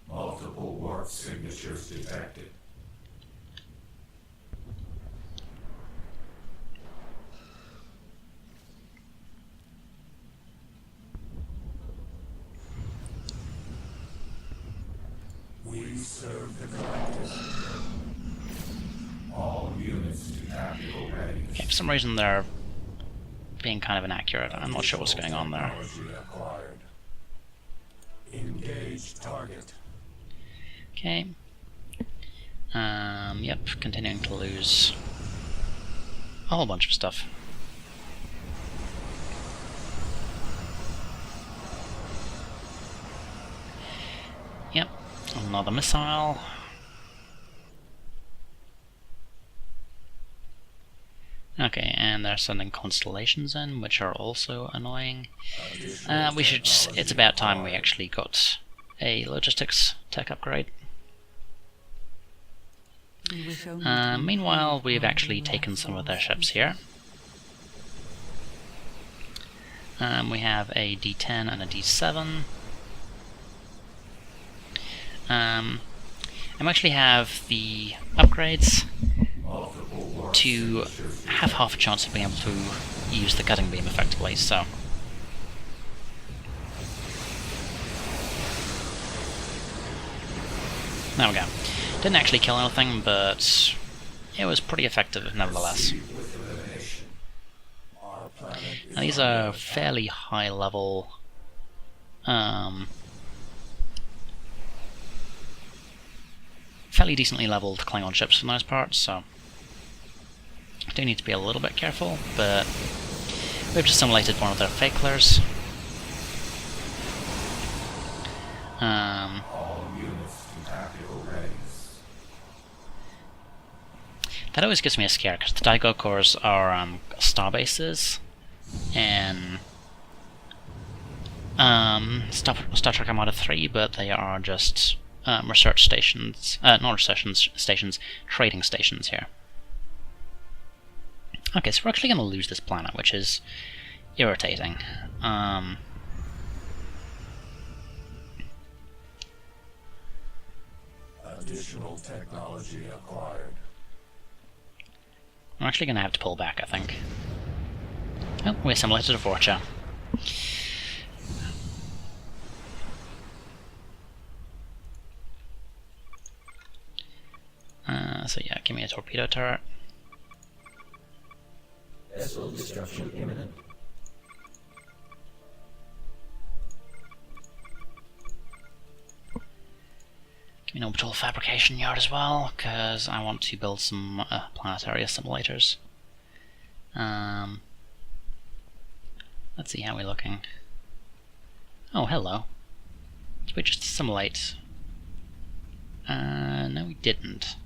Multiple warp signatures detected. We serve the collective. All units to tactical readiness. Okay, for some reason they're being kind of inaccurate. I'm not sure what's going on there. Technology acquired. Engage target. Okay. Yep, continuing to lose a whole bunch of stuff. Yep, another missile. Okay, and they're sending constellations in, which are also annoying. We should. It's about time we actually got a logistics tech upgrade. Meanwhile, we've actually taken some of their ships here. We have a D10 and a D7. I actually have the upgrades to have half a chance of being able to use the cutting beam effectively, so... There we go. Didn't actually kill anything, but it was pretty effective nevertheless. Now these are fairly high level fairly decently leveled Klingon ships for the most part, so I do need to be a little bit careful, but we've just simulated one of their fakelers. All units to tactical readiness. That always gives me a scare, because the Daigo cores are star bases in Star Trek Armada 3, but they are just research stations, not research stations, trading stations here. Okay, so we're actually going to lose this planet, which is irritating. Additional technology acquired. I'm actually going to have to pull back, I think. Oh, we assimilated a Vorcha. So yeah, give me a torpedo turret. Vessel destruction imminent. Give me an orbital fabrication yard as well, because I want to build some planetary assimilators. Let's see how we're looking. Oh, hello. Did we just assimilate? No, we didn't.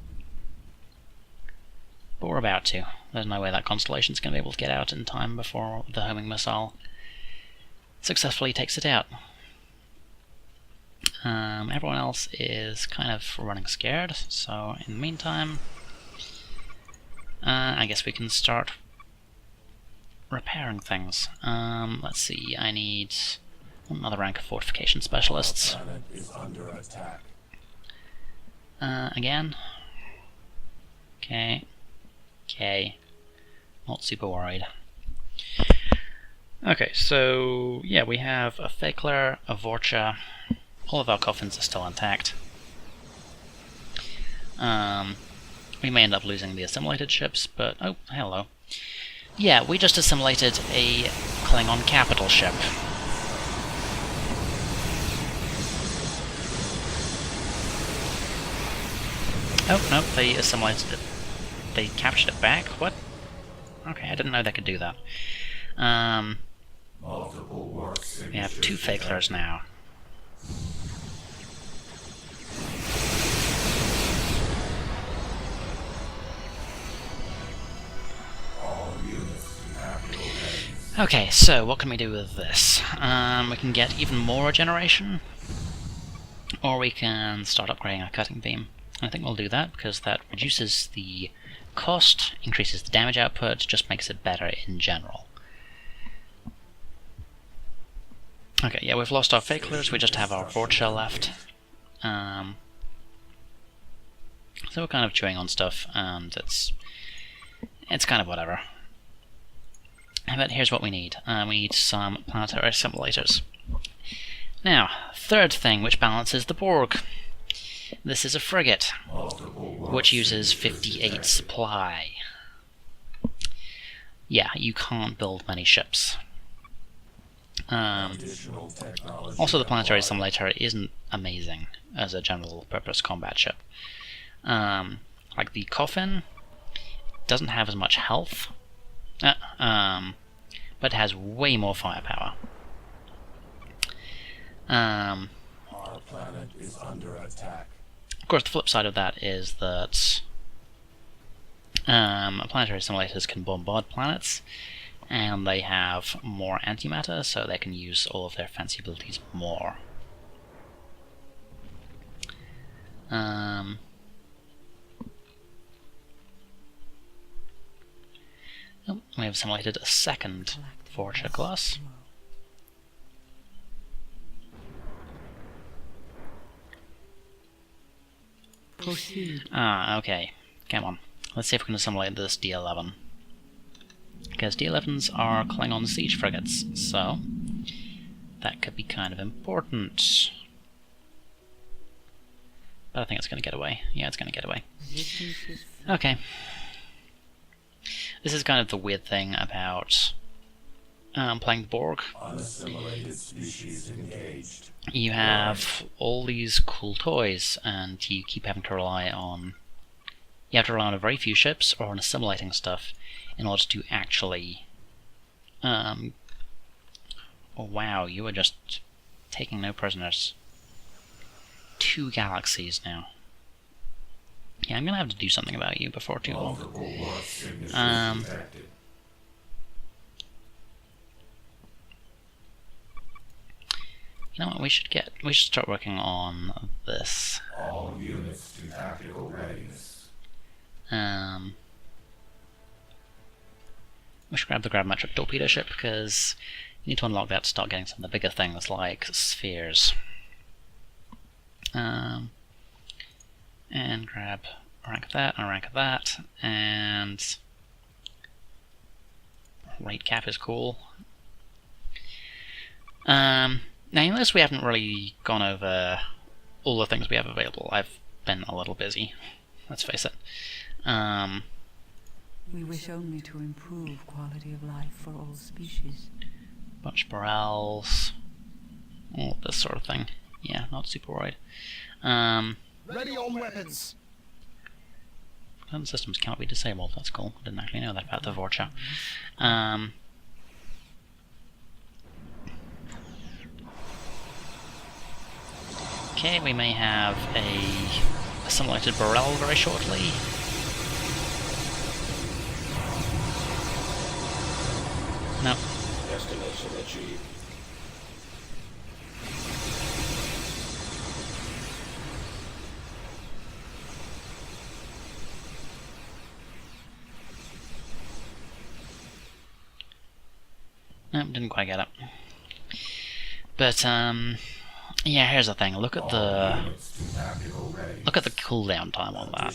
But we're about to. There's no way that constellation's going to be able to get out in time before the homing missile successfully takes it out. Everyone else is kind of running scared, so in the meantime, I guess we can start repairing things. Let's see, I need another rank of fortification specialists. Planet is under attack. Again. Okay. Not super worried. Okay, so yeah, we have a Fakler, a Vorcha. All of our coffins are still intact. We may end up losing the assimilated ships, but oh, hello. Yeah, we just assimilated a Klingon capital ship. Oh, no, they assimilated it. They captured it back? What? Okay, I didn't know they could do that. Multiple warp We have two Fakelers now. Okay, so what can we do with this? We can get even more regeneration, or we can start upgrading our cutting beam. I think we'll do that, because that reduces the cost, increases the damage output, just makes it better in general. Okay, yeah, we've lost our facklers, we just have our board shell left. So we're kind of chewing on stuff, and it's kind of whatever. But here's what we need. We need some planetary simulators. Now, third thing which balances the Borg. This is a frigate, which uses 58 supply. Yeah, you can't build many ships. Also, the planetary simulator isn't amazing as a general purpose combat ship. Like the Coffin doesn't have as much health, but has way more firepower. Our planet is under attack. Of course, the flip side of that is that planetary simulators can bombard planets, and they have more antimatter, so they can use all of their fancy abilities more. Oh, we have simulated a second Forger class. Proceed. Okay. Come on. Let's see if we can assimilate this D11. Because D11s are Klingon siege frigates, so that could be kind of important. But I think it's going to get away. Yeah, it's going to get away. Okay. This is kind of the weird thing about playing the Borg. Unassimilated species engaged. You have all these cool toys, and you keep having to rely on... You have to rely on a very few ships, or on assimilating stuff, in order to actually... Oh wow, you are just taking no prisoners. 2 galaxies now. Yeah, I'm gonna have to do something about you before too long. You know what, we should start working on this. All units to tactical readiness. We should grab the gravimetric torpedo ship, because you need to unlock that to start getting some of the bigger things like spheres. And grab a rank of that, and a rank of that, and rate cap is cool. Now, you notice we haven't really gone over all the things we have available. I've been a little busy, let's face it. We wish only to improve quality of life for all species. Bunch of morales, all this sort of thing. Yeah, not super worried. Ready on weapons! Certain systems cannot be disabled, that's cool. I didn't actually know that about the Vorcha. Okay, we may have a assimilated Burrell very shortly. No. Destination achieved. Nope, didn't quite get it. But yeah, here's the thing. Look at the cooldown time on that.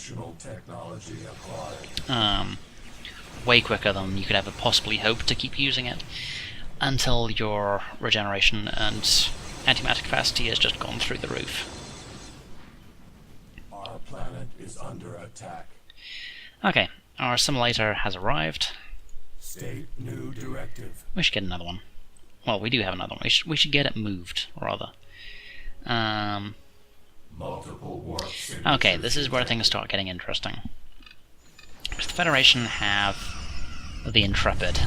Way quicker than you could ever possibly hope to keep using it, until your regeneration and antimatter capacity has just gone through the roof. Our planet is under attack. Okay, our simulator has arrived. State new directive. We should get another one. Well, we do have another one. We should get it moved, rather. Multiple warp Okay, this is where things start getting interesting. The Federation have the Intrepid.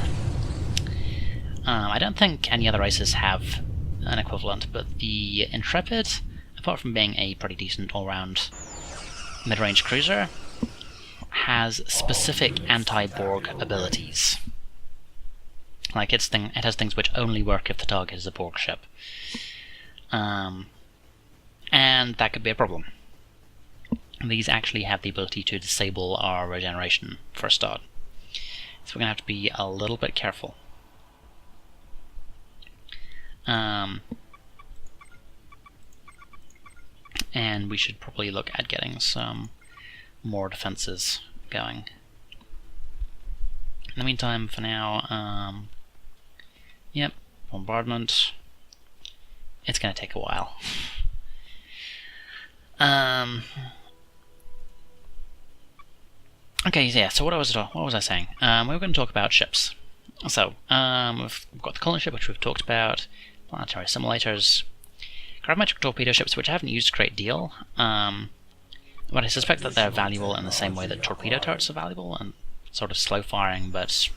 I don't think any other races have an equivalent, but the Intrepid, apart from being a pretty decent all-round mid-range cruiser, has specific anti-Borg abilities. Like it has things which only work if the target is a Borg ship. And that could be a problem. These actually have the ability to disable our regeneration for a start. So we're going to have to be a little bit careful. And we should probably look at getting some more defenses going. In the meantime, for now, yep, bombardment. It's going to take a while. Okay, yeah, so what was I saying? We were going to talk about ships. So, we've got the colony ship, which we've talked about, planetary simulators, gravimetric torpedo ships, which I haven't used a great deal, but I suspect that they're valuable in the same way that torpedo turrets are valuable, and sort of slow firing but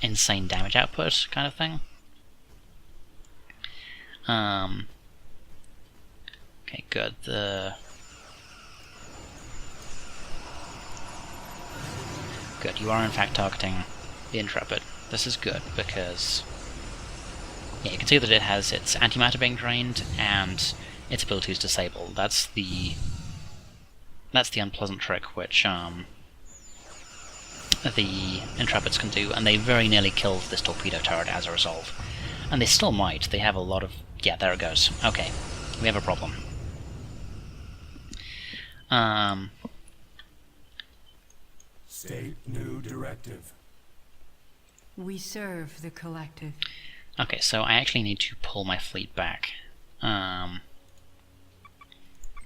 insane damage output kind of thing. Okay, good. Good, you are in fact targeting the Intrepid. This is good, because yeah, you can see that it has its antimatter being drained, and its ability is disabled. That's the unpleasant trick which the Intrepids can do, and they very nearly killed this torpedo turret as a result. And they still might. They have a lot of... yeah, there it goes. Okay, we have a problem. State new directive. We serve the collective. Okay, so I actually need to pull my fleet back.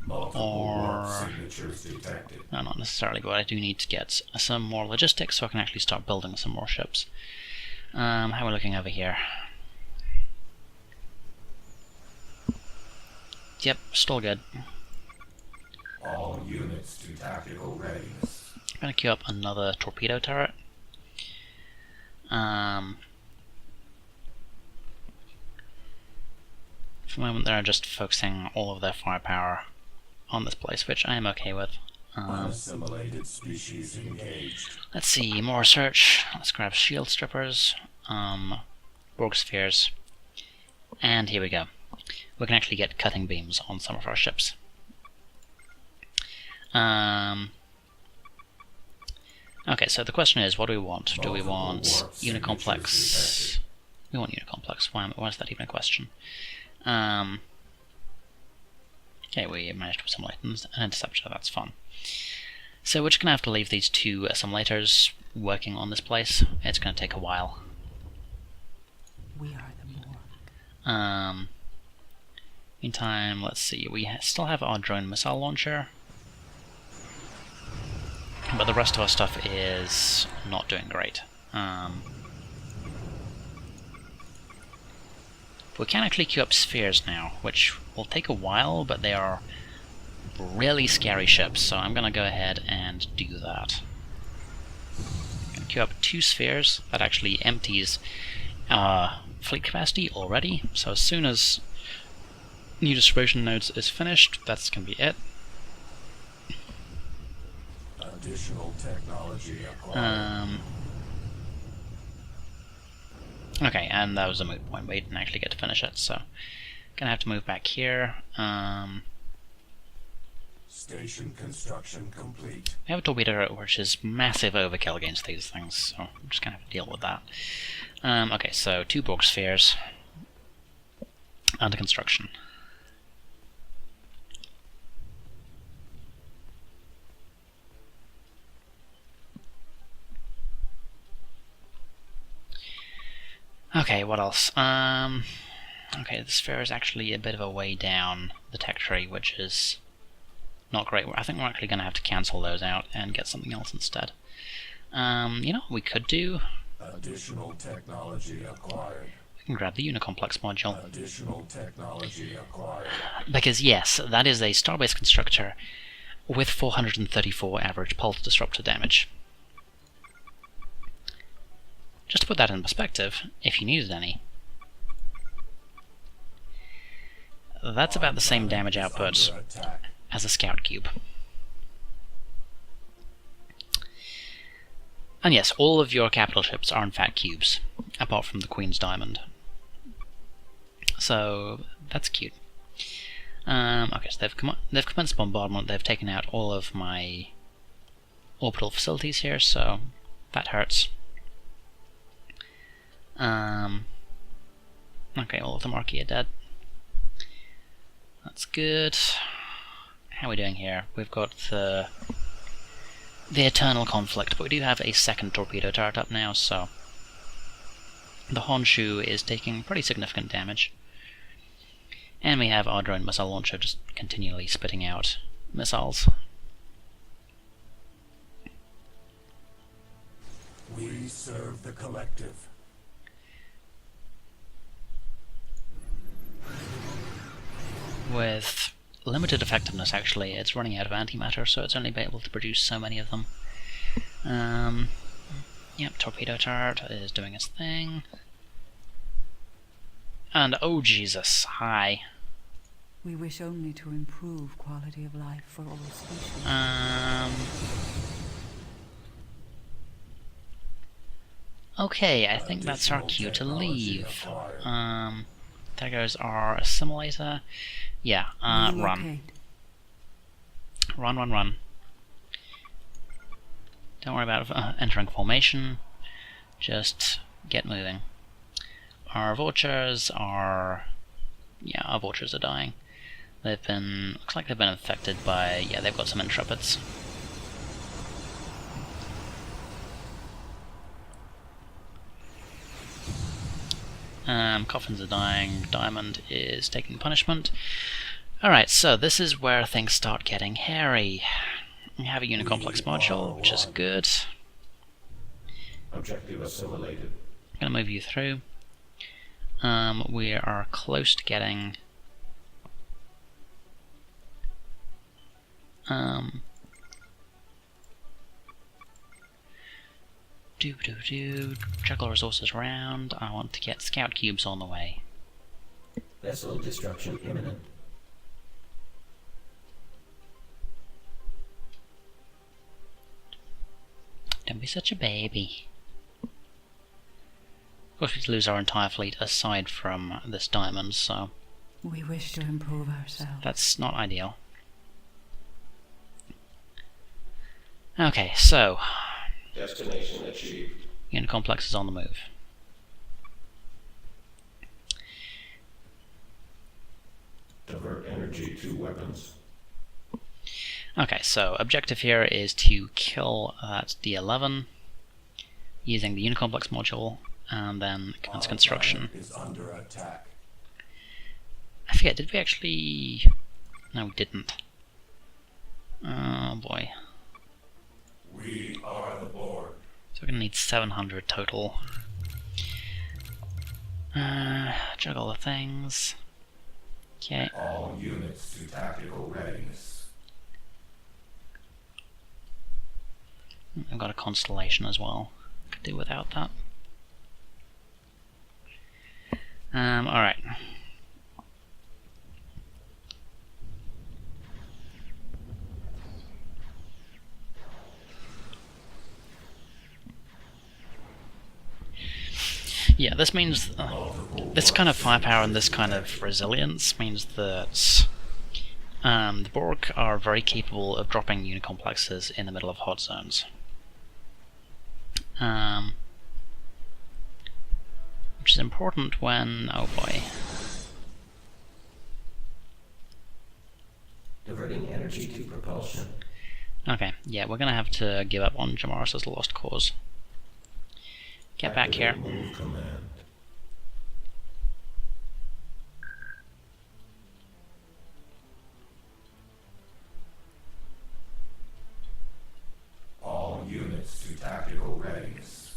Multiple signatures detected. No, not necessarily, but I do need to get some more logistics so I can actually start building some more ships. How are we looking over here? Yep, still good. All units to tactical readiness. I'm going to queue up another torpedo turret. For the moment they're just focusing all of their firepower on this place, which I am okay with. Unassimilated species engaged. Let's see, more research. Let's grab shield strippers, Borg spheres, and here we go. We can actually get cutting beams on some of our ships. Okay, so the question is, what do we want? Do we want Unicomplex? We want Unicomplex. Why is that even a question? Okay, we managed to assimilate an interceptor, that's fun. So we're just going to have to leave these two assimilators working on this place. It's going to take a while. We are the Borg. Meantime, let's see, we still have our drone missile launcher, but the rest of our stuff is not doing great. We can actually queue up spheres now, which will take a while, but they are really scary ships, so I'm going to go ahead and do that. I'm going to queue up 2 spheres. That actually empties our fleet capacity already, so as soon as new distribution nodes is finished, that's going to be it. Additional technology acquired. Okay, and that was a moot point. We didn't actually get to finish it, so gonna have to move back here. Station construction complete. We have a torpedo which is massive overkill against these things, so I'm just gonna have to deal with that. Okay, so 2 Borg spheres under construction. Okay, what else? Okay, the sphere is actually a bit of a way down the tech tree, which is not great. I think we're actually going to have to cancel those out and get something else instead. You know what we could do? Additional technology acquired. We can grab the Unicomplex module. Additional technology acquired. Because yes, that is a Starbase constructor with 434 average pulse disruptor damage. Just to put that in perspective, if you needed any, that's about the same damage output Under attack. as a scout cube. And yes, all of your capital ships are in fact cubes, apart from the Queen's Diamond. So that's cute. Okay, so they've commenced bombardment. They've taken out all of my orbital facilities here, so that hurts. Okay, all of the Marquis are dead. That's good. How are we doing here? We've got the eternal conflict, but we do have a second torpedo turret up now, so the Honshu is taking pretty significant damage. And we have our drone missile launcher just continually spitting out missiles. We serve the collective. With limited effectiveness, actually, it's running out of antimatter, so it's only been able to produce so many of them. Yep, torpedo turret is doing its thing. And oh Jesus, hi. We wish only to improve quality of life for all species. Okay, I think that's our cue to leave. There goes our assimilator. Yeah, run. Relocate. Run. Don't worry about entering formation. Just get moving. Our vultures are... yeah, our vultures are dying. They've been... looks like they've been infected by... yeah, they've got some intrepids. Coffins are dying. Diamond is taking punishment. Alright, so this is where things start getting hairy. We have a Unicomplex module, which is good. Objective assimilated. I'm gonna move you through. We are close to getting... juggle resources around. I want to get scout cubes on the way. Vessel destruction imminent. Don't be such a baby. Of course, we lose our entire fleet aside from this diamond, so We wish to improve ourselves. that's not ideal. Okay, so Destination achieved. Unicomplex is on the move. Divert energy to weapons. Okay, so objective here is to kill that D11 using the Unicomplex module and then commence construction. Is under attack. I forget, did we actually... no, we didn't. Oh boy. We are the Borg. So we're going to need 700 total. Juggle the things. Okay. All units to tactical readiness. I've got a constellation as well. Could do without that. Alright. Yeah, this means this kind of firepower and this kind of resilience means that the Borg are very capable of dropping unicomplexes in the middle of hot zones. Which is important when... oh boy. Diverting energy to propulsion. Okay, yeah, we're gonna have to give up on Jamaris as a lost cause. Get back here. Move command. All units to tactical readiness.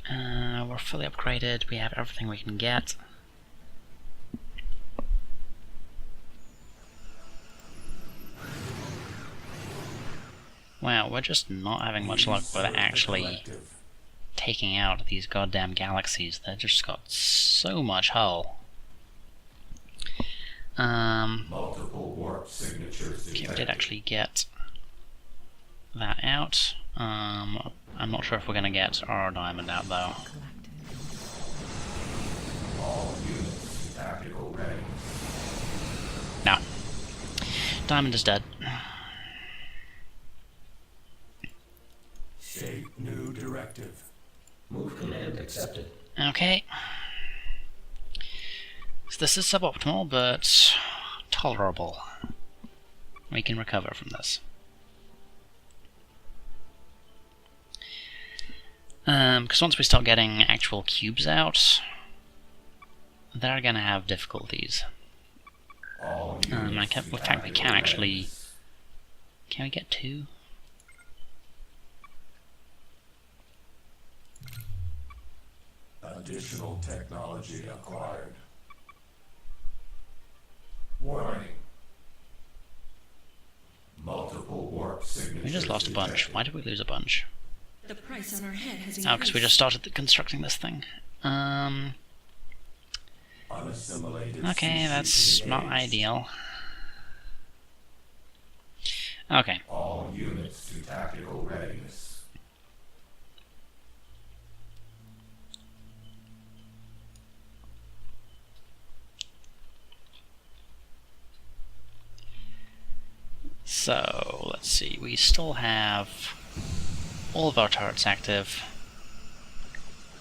We're fully upgraded, we have everything we can get. Wow, we're just not having much luck with actually Collective. taking out these goddamn galaxies. They've just got so much hull. Multiple warp signatures Okay, we detected. did actually get that out. I'm not sure if we're gonna get our diamond out though. All units to tactical readiness. No. Diamond is dead. Shape new directive. Move command accepted. Okay. So this is suboptimal, but tolerable. We can recover from this. Because once we start getting actual cubes out, they're gonna have difficulties. All In units to fact, we can tactical actually... readiness. Can we get 2? Additional technology acquired. Warning. Multiple warp signatures. We just lost a bunch. detected. Why did we lose a bunch? The price on our head has increased. Oh, because we just started constructing this thing. Unassimilated Okay, that's species not engaged. ideal. Okay. All units to tactical readiness. So, let's see. We still have all of our turrets active.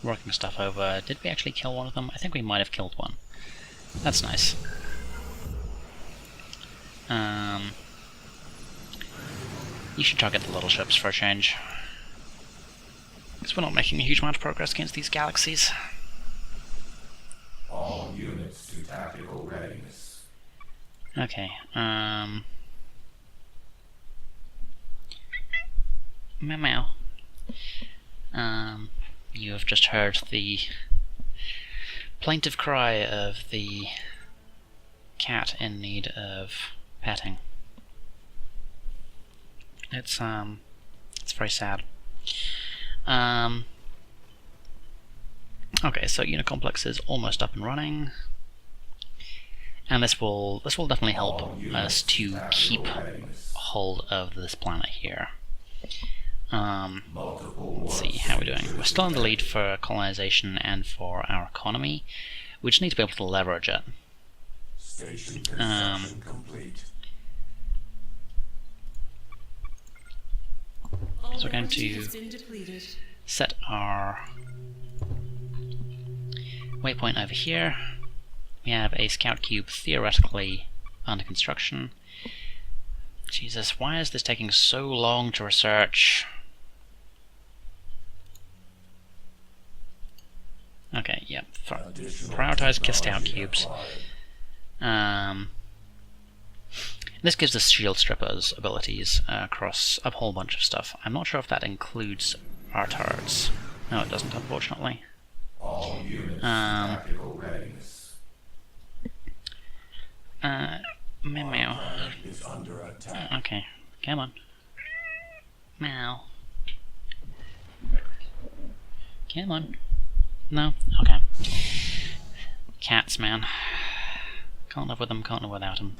Working stuff over. Did we actually kill one of them? I think we might have killed one. That's nice. You should target the little ships for a change. Because we're not making a huge amount of progress against these galaxies. All units to tactical readiness. Okay, meow meow. You have just heard the plaintive cry of the cat in need of petting. It's very sad. Okay, so Unicomplex is almost up and running. And this will definitely help All units us to tactical keep readiness. hold of this planet here. Multiple warp Let's see how we're doing. signatures We're still in the lead detected. for colonization and for our economy. We just need to be able to leverage it. Station construction complete. All So we're going energy to has been depleted. set our waypoint over here. We have a scout cube theoretically under construction. Jesus, why is this taking so long to research? Okay, yep. Additional Prioritize kissed out technology cubes. acquired. This gives us shield strippers abilities across a whole bunch of stuff. I'm not sure if that includes our turrets. No, it doesn't, unfortunately. All units to tactical readiness. Meow. Planet is under attack. Okay, come on. Meow. Come on. No? Okay. Cats, man. Can't live with them, can't live without them.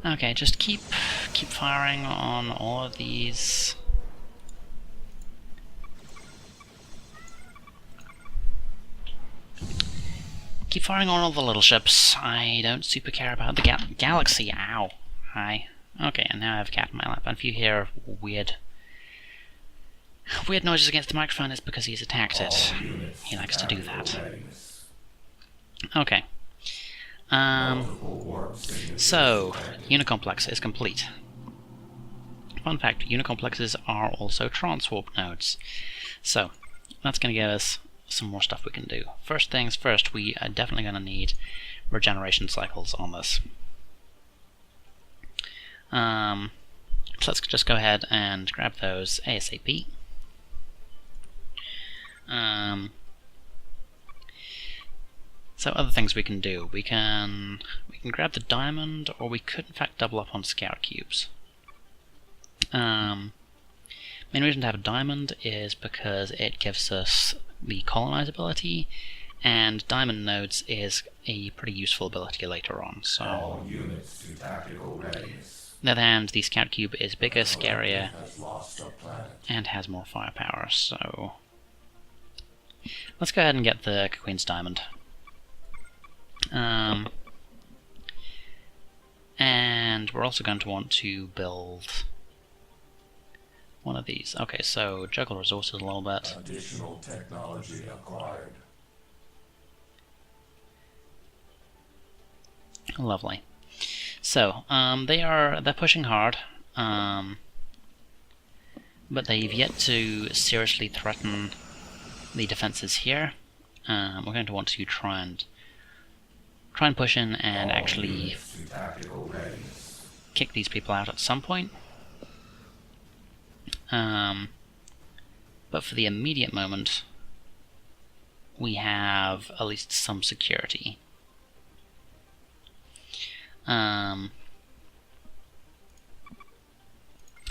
Okay, just keep firing on all of these. Keep firing on all the little ships. I don't super care about the galaxy. Ow. Hi. Okay, and now I have a cat in my lap. And if you hear weird noises against the microphone, it's because he's attacked it. All units He likes to do tactical that. readiness. Okay. Multiple warp signatures So, detected. Unicomplex is complete. Fun fact, Unicomplexes are also transwarp nodes. So, that's going to give us some more stuff we can do. First things first, we are definitely going to need regeneration cycles on this. So let's just go ahead and grab those ASAP. So other things we can do. We can grab the diamond, or we could in fact double up on scout cubes. But Main reason to have a diamond is because it gives us the colonize ability, and diamond nodes is a pretty useful ability later on. So, All units to tactical readiness. on the other hand, the scout cube is bigger, scarier, Has lost a planet. and has more firepower. So, let's go ahead and get the Queen's Diamond. And we're also going to want to build one of these. Okay, so juggle resources a little bit. Additional technology acquired. Lovely. So, they're pushing hard, but they've yet to seriously threaten the defenses here. We're going to want to try and push in and actually kick these people out at some point. But for the immediate moment, we have at least some security.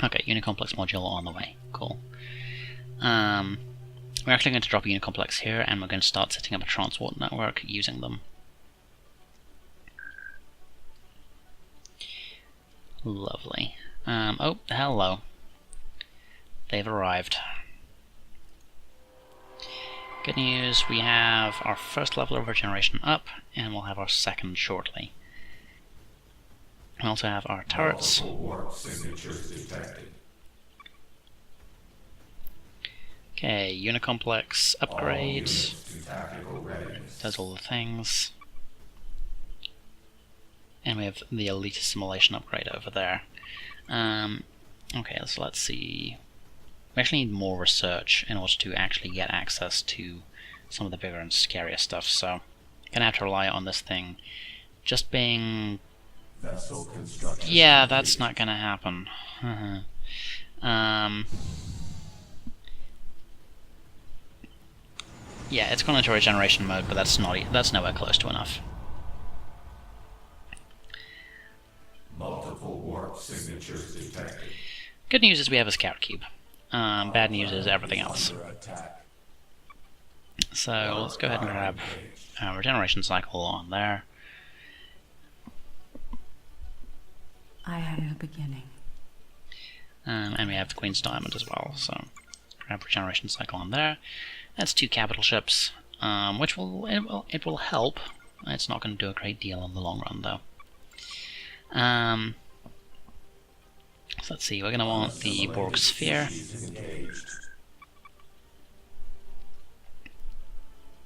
Okay, Unicomplex module on the way. Cool. We're actually going to drop a Unicomplex here, and we're going to start setting up a transport network using them. Lovely. Oh, hello. They've arrived. Good news, we have our first level of regeneration up, and we'll have our second shortly. We also have our turrets. Warp signatures detected. Okay, Unicomplex upgrade. To tactical readiness. Does all the things. And we have the Elite Assimilation upgrade over there. Okay, so let's see. We actually need more research in order to actually get access to some of the bigger and scarier stuff, so gonna have to rely on this thing just being... Vessel construction. Yeah, that's not gonna happen. Yeah, it's gone into regeneration mode, but that's nowhere close to enough. Multiple warp signatures detected. Good news is we have a scout cube. Bad news is everything else. Under attack. So let's go ahead and grab our regeneration cycle on there. I am the beginning. And we have the Queen's Diamond as well, so grab regeneration cycle on there. That's 2 capital ships, which it will help. It's not going to do a great deal in the long run, though. So let's see, we're going to want the Borg sphere.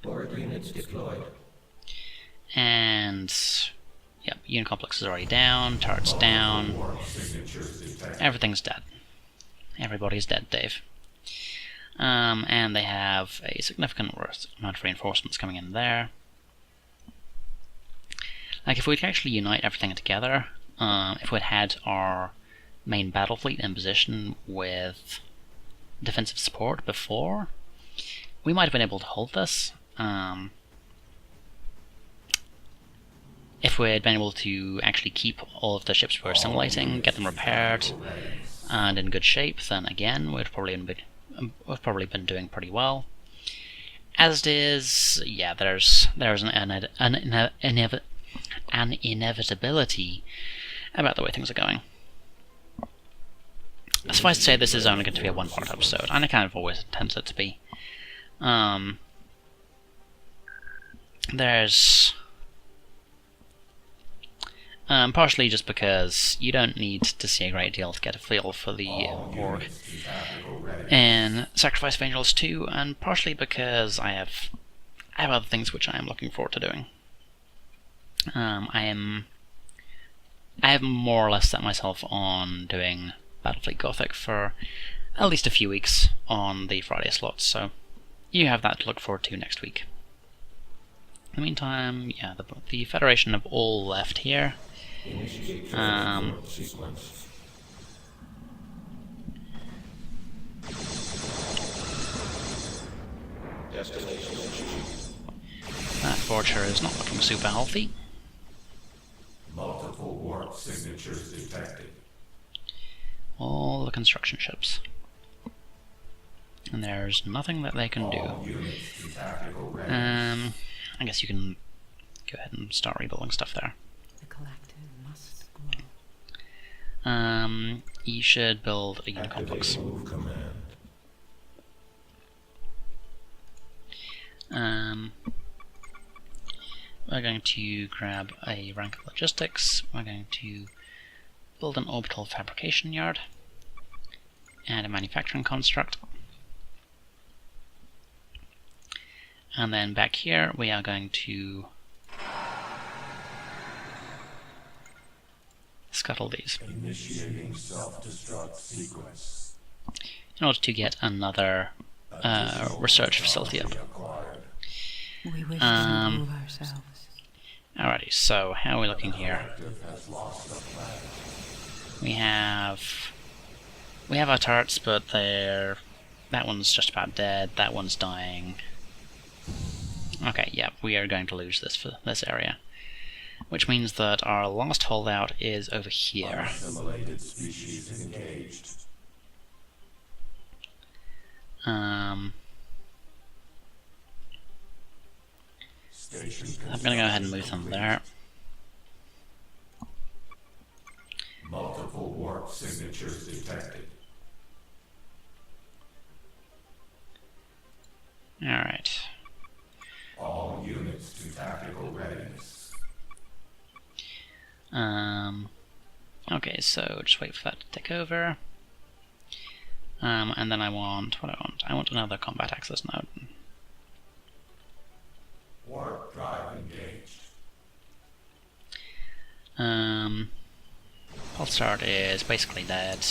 Borg units deployed. And yep, Unicomplex is already down, turret's down. Everything's dead. Everybody's dead, Dave. And they have a significant amount of reinforcements coming in there. Like, if we could actually unite everything together, if we'd had our main battle fleet in position with defensive support before, we might have been able to hold this. If we had been able to actually keep all of the ships we're assimilating, get them repaired, and in good shape, then again, we've probably been doing pretty well. As it is, yeah, there's an inevitability about the way things are going. Suffice to say, this is only going to be a one-part episode, and I kind of always intended it to be. There's... partially just because you don't need to see a great deal to get a feel for the Borg in Sacrifice of Angels 2, and partially because I have other things which I am looking forward to doing. I have more or less set myself on doing Battlefleet Gothic for at least a few weeks on the Friday slots, so you have that to look forward to next week. In the meantime, yeah, the Federation have all left here. That Forger is not looking super healthy. Multiple warp signatures detected. All the construction ships. And there's nothing that they can do. All units to tactical readiness. I guess you can go ahead and start rebuilding stuff there. The collective must grow. You should build a unit complex. Activate move command. We're going to grab a rank of logistics. We're going to build an orbital fabrication yard and a manufacturing construct. And then back here we are going to scuttle these Initiating self-destruct sequence. in order to get another research facility up. Acquired. We wish to improve ourselves. Alrighty, so how are we looking here? Collective has lost a planet. We have our turrets, but that one's just about dead. That one's dying. Okay, yeah, we are going to lose this for this area, which means that our last holdout is over here. Assimilated species engaged. Station I'm gonna go ahead and move them there. Multiple warp signatures detected. Alright. All units to tactical readiness. Okay, so just wait for that to take over. And then I want another combat access node. Warp drive engaged. Pulse Dart is basically dead.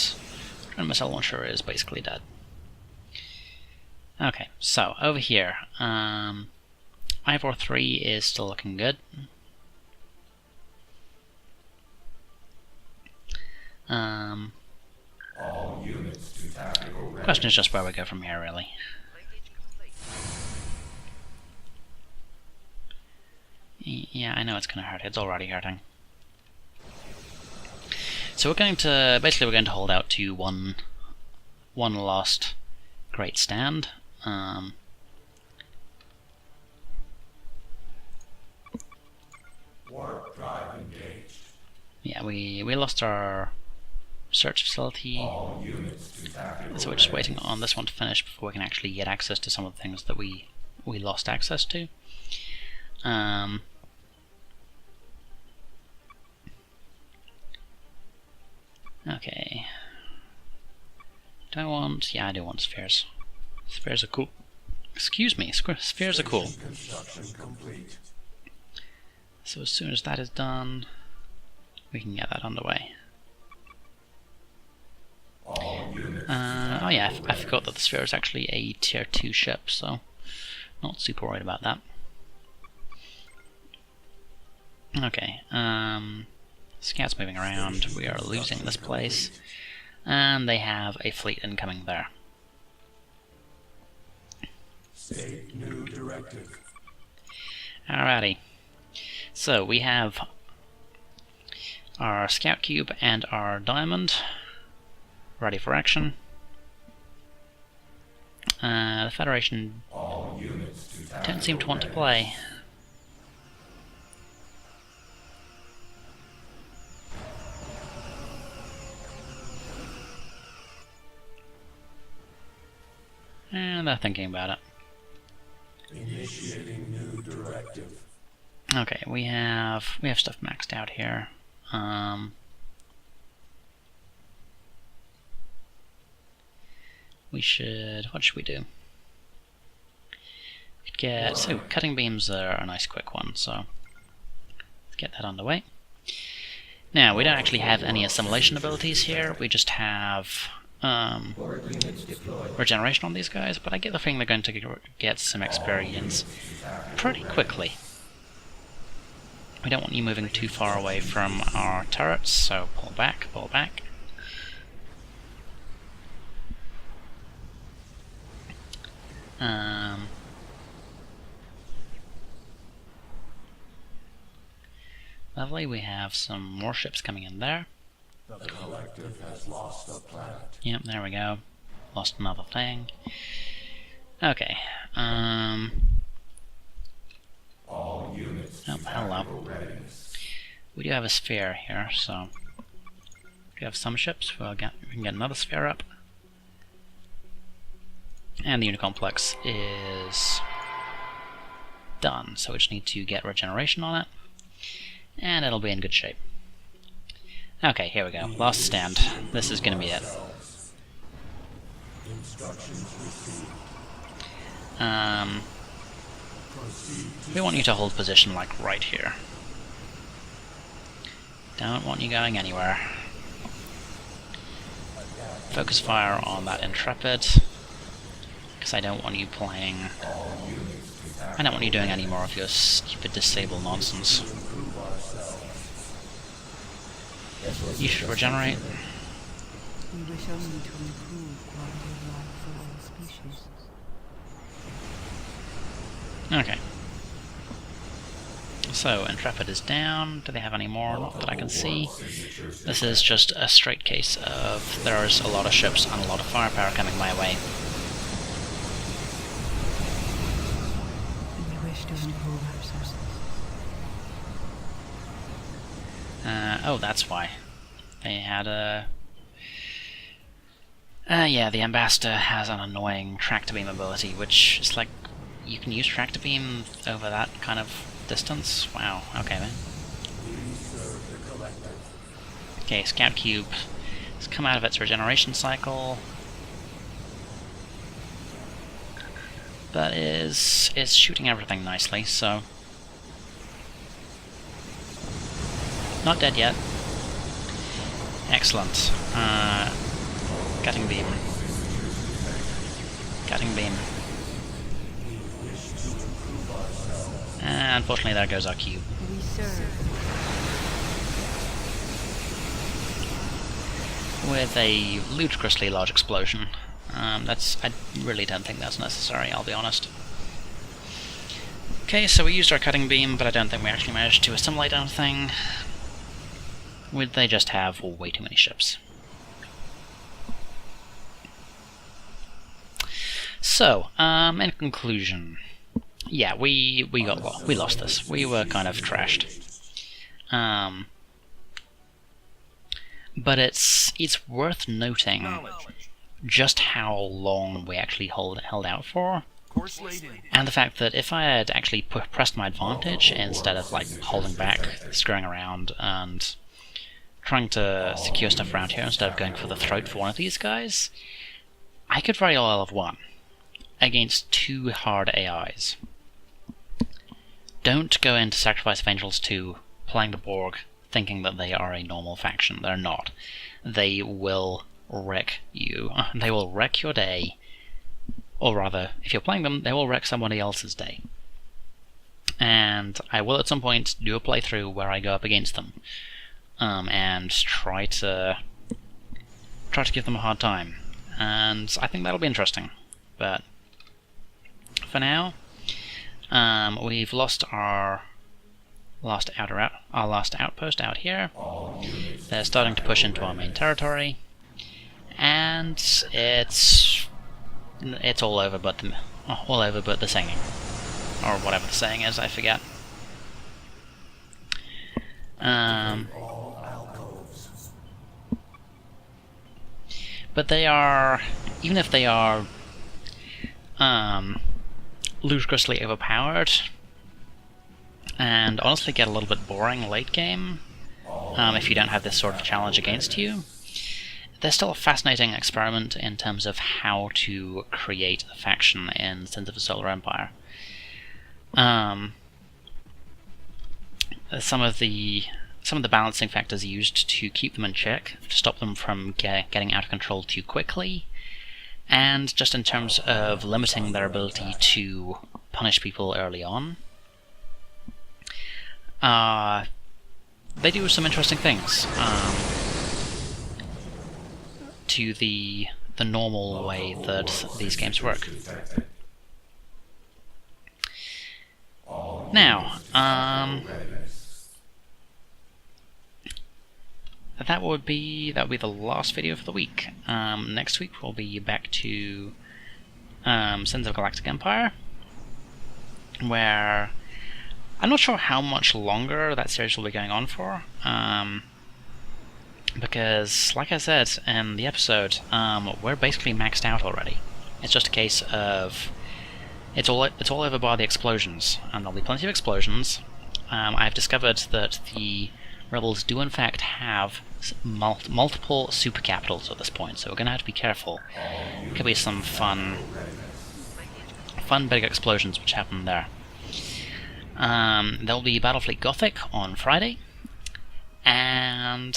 And missile launcher is basically dead. Okay, so over here, Ivor 3 is still looking good. All units to tactical readiness. Question is just where we go from here, really. Yeah, I know it's gonna hurt. It's already hurting. So we're going to hold out to one last great stand. Warp drive engaged. Yeah, we lost our research facility, All units to tactical so we're just waiting on this one to finish before we can actually get access to some of the things that we lost access to. Okay. Do I want? Yeah, I do want spheres. Spheres are cool. Excuse me, spheres are cool. Construction complete. So as soon as that is done, we can get that underway. All units. Oh yeah, I forgot that the sphere is actually a tier 2 ship, so not super worried about that. Okay, scouts moving around, we are losing this place, and they have a fleet incoming there. State new directive. Alrighty, so we have our scout cube and our diamond ready for action. The Federation All units to tactical don't seem to want to readiness. play. And they're thinking about it. Initiating new directive. Okay, we have stuff maxed out here. What should we do? We could get, cutting beams are a nice quick one, so let's get that underway. Now, we don't actually have any assimilation abilities here, we just have Borg units deployed. regeneration on these guys, but I get the feeling they're going to get some experience pretty quickly. We don't want you moving too far away from our turrets, so pull back, pull back. Lovely, we have some warships coming in there. The collective has lost a planet. Yep, there we go. Lost another thing. Okay. All units to Oh, hello. tactical readiness. We do have a sphere here, so we have some ships. We can get another sphere up. And the unit complex is done, so we just need to get regeneration on it, and it'll be in good shape. Okay, here we go. Last stand. This is going to be it. We want you to hold position like right here. Don't want you going anywhere. Focus fire on that Intrepid, because I don't want you playing... I don't want you doing any more of your stupid disable nonsense. You should regenerate. We wish only to improve quality of life for all species. Okay. So, Intrepid is down. Do they have any more? Not that I can see. This is just a straight case of there's a lot of ships and a lot of firepower coming my way. We wish to improve ourselves. Oh, that's why. They had a... yeah, the Ambassador has an annoying tractor beam ability, which is like, you can use tractor beam over that kind of distance? Wow, okay then. Okay, Scout Cube has come out of its regeneration cycle, but is shooting everything nicely, so... Not dead yet. Excellent. Cutting beam. Cutting beam. And unfortunately there goes our cube. We serve. With a ludicrously large explosion. I really don't think that's necessary, I'll be honest. Okay, so we used our cutting beam, but I don't think we actually managed to assimilate anything. They just have way too many ships. So, in conclusion, yeah, we lost this. We were kind of trashed. But it's worth noting just how long we actually held out for. And the fact that if I had actually pressed my advantage instead of like holding back, screwing around, and trying to secure stuff around here instead of going for the throat for one of these guys, I could very well have won against two hard AIs. Don't go into Sacrifice of Angels 2 playing the Borg thinking that they are a normal faction. They're not. They will wreck you. They will wreck your day. Or rather, if you're playing them, they will wreck somebody else's day. And I will at some point do a playthrough where I go up against them. And try to give them a hard time. And I think that'll be interesting. But for now, we've lost our last outpost out here. They're starting to push into our main territory, and it's all over but the singing, or whatever the saying is. I forget. But they are, even if they are ludicrously overpowered, and honestly get a little bit boring late game, if you don't have this sort of challenge against you, they're still a fascinating experiment in terms of how to create a faction in Sins of the Solar Empire. Some of the balancing factors used to keep them in check, to stop them from getting out of control too quickly, and just in terms of limiting their ability to punish people early on. They do some interesting things to the normal way that these games work. Now, that would be the last video for the week. Next week we'll be back to Sins of Galactic Empire, where I'm not sure how much longer that series will be going on for, because, like I said in the episode, we're basically maxed out already. It's just a case of it's all over by the explosions, and there'll be plenty of explosions. I've discovered that the rebels do in fact have multiple super capitals at this point, so we're going to have to be careful. There could be some fun big explosions which happen there. There'll be Battlefleet Gothic on Friday, and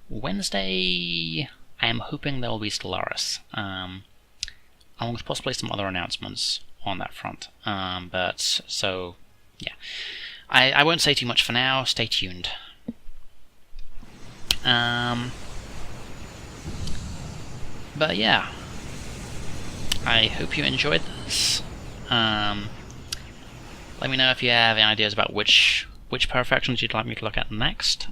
Wednesday I am hoping there will be Stellaris, along with possibly some other announcements on that front. So yeah, I won't say too much for now. Stay tuned. But yeah, I hope you enjoyed this. Let me know if you have any ideas about which perfections you'd like me to look at next.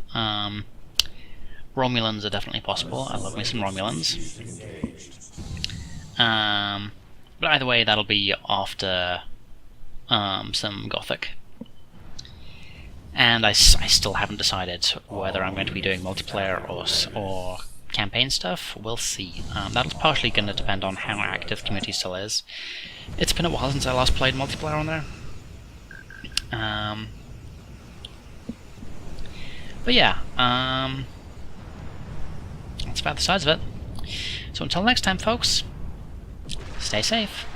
Romulans are definitely possible. I love me some Romulans. But either way, that'll be after some Gothic. And I still haven't decided whether I'm going to be doing multiplayer or campaign stuff. We'll see. That's partially going to depend on how active the community still is. It's been a while since I last played multiplayer on there. But yeah, that's about the size of it. So until next time, folks, stay safe.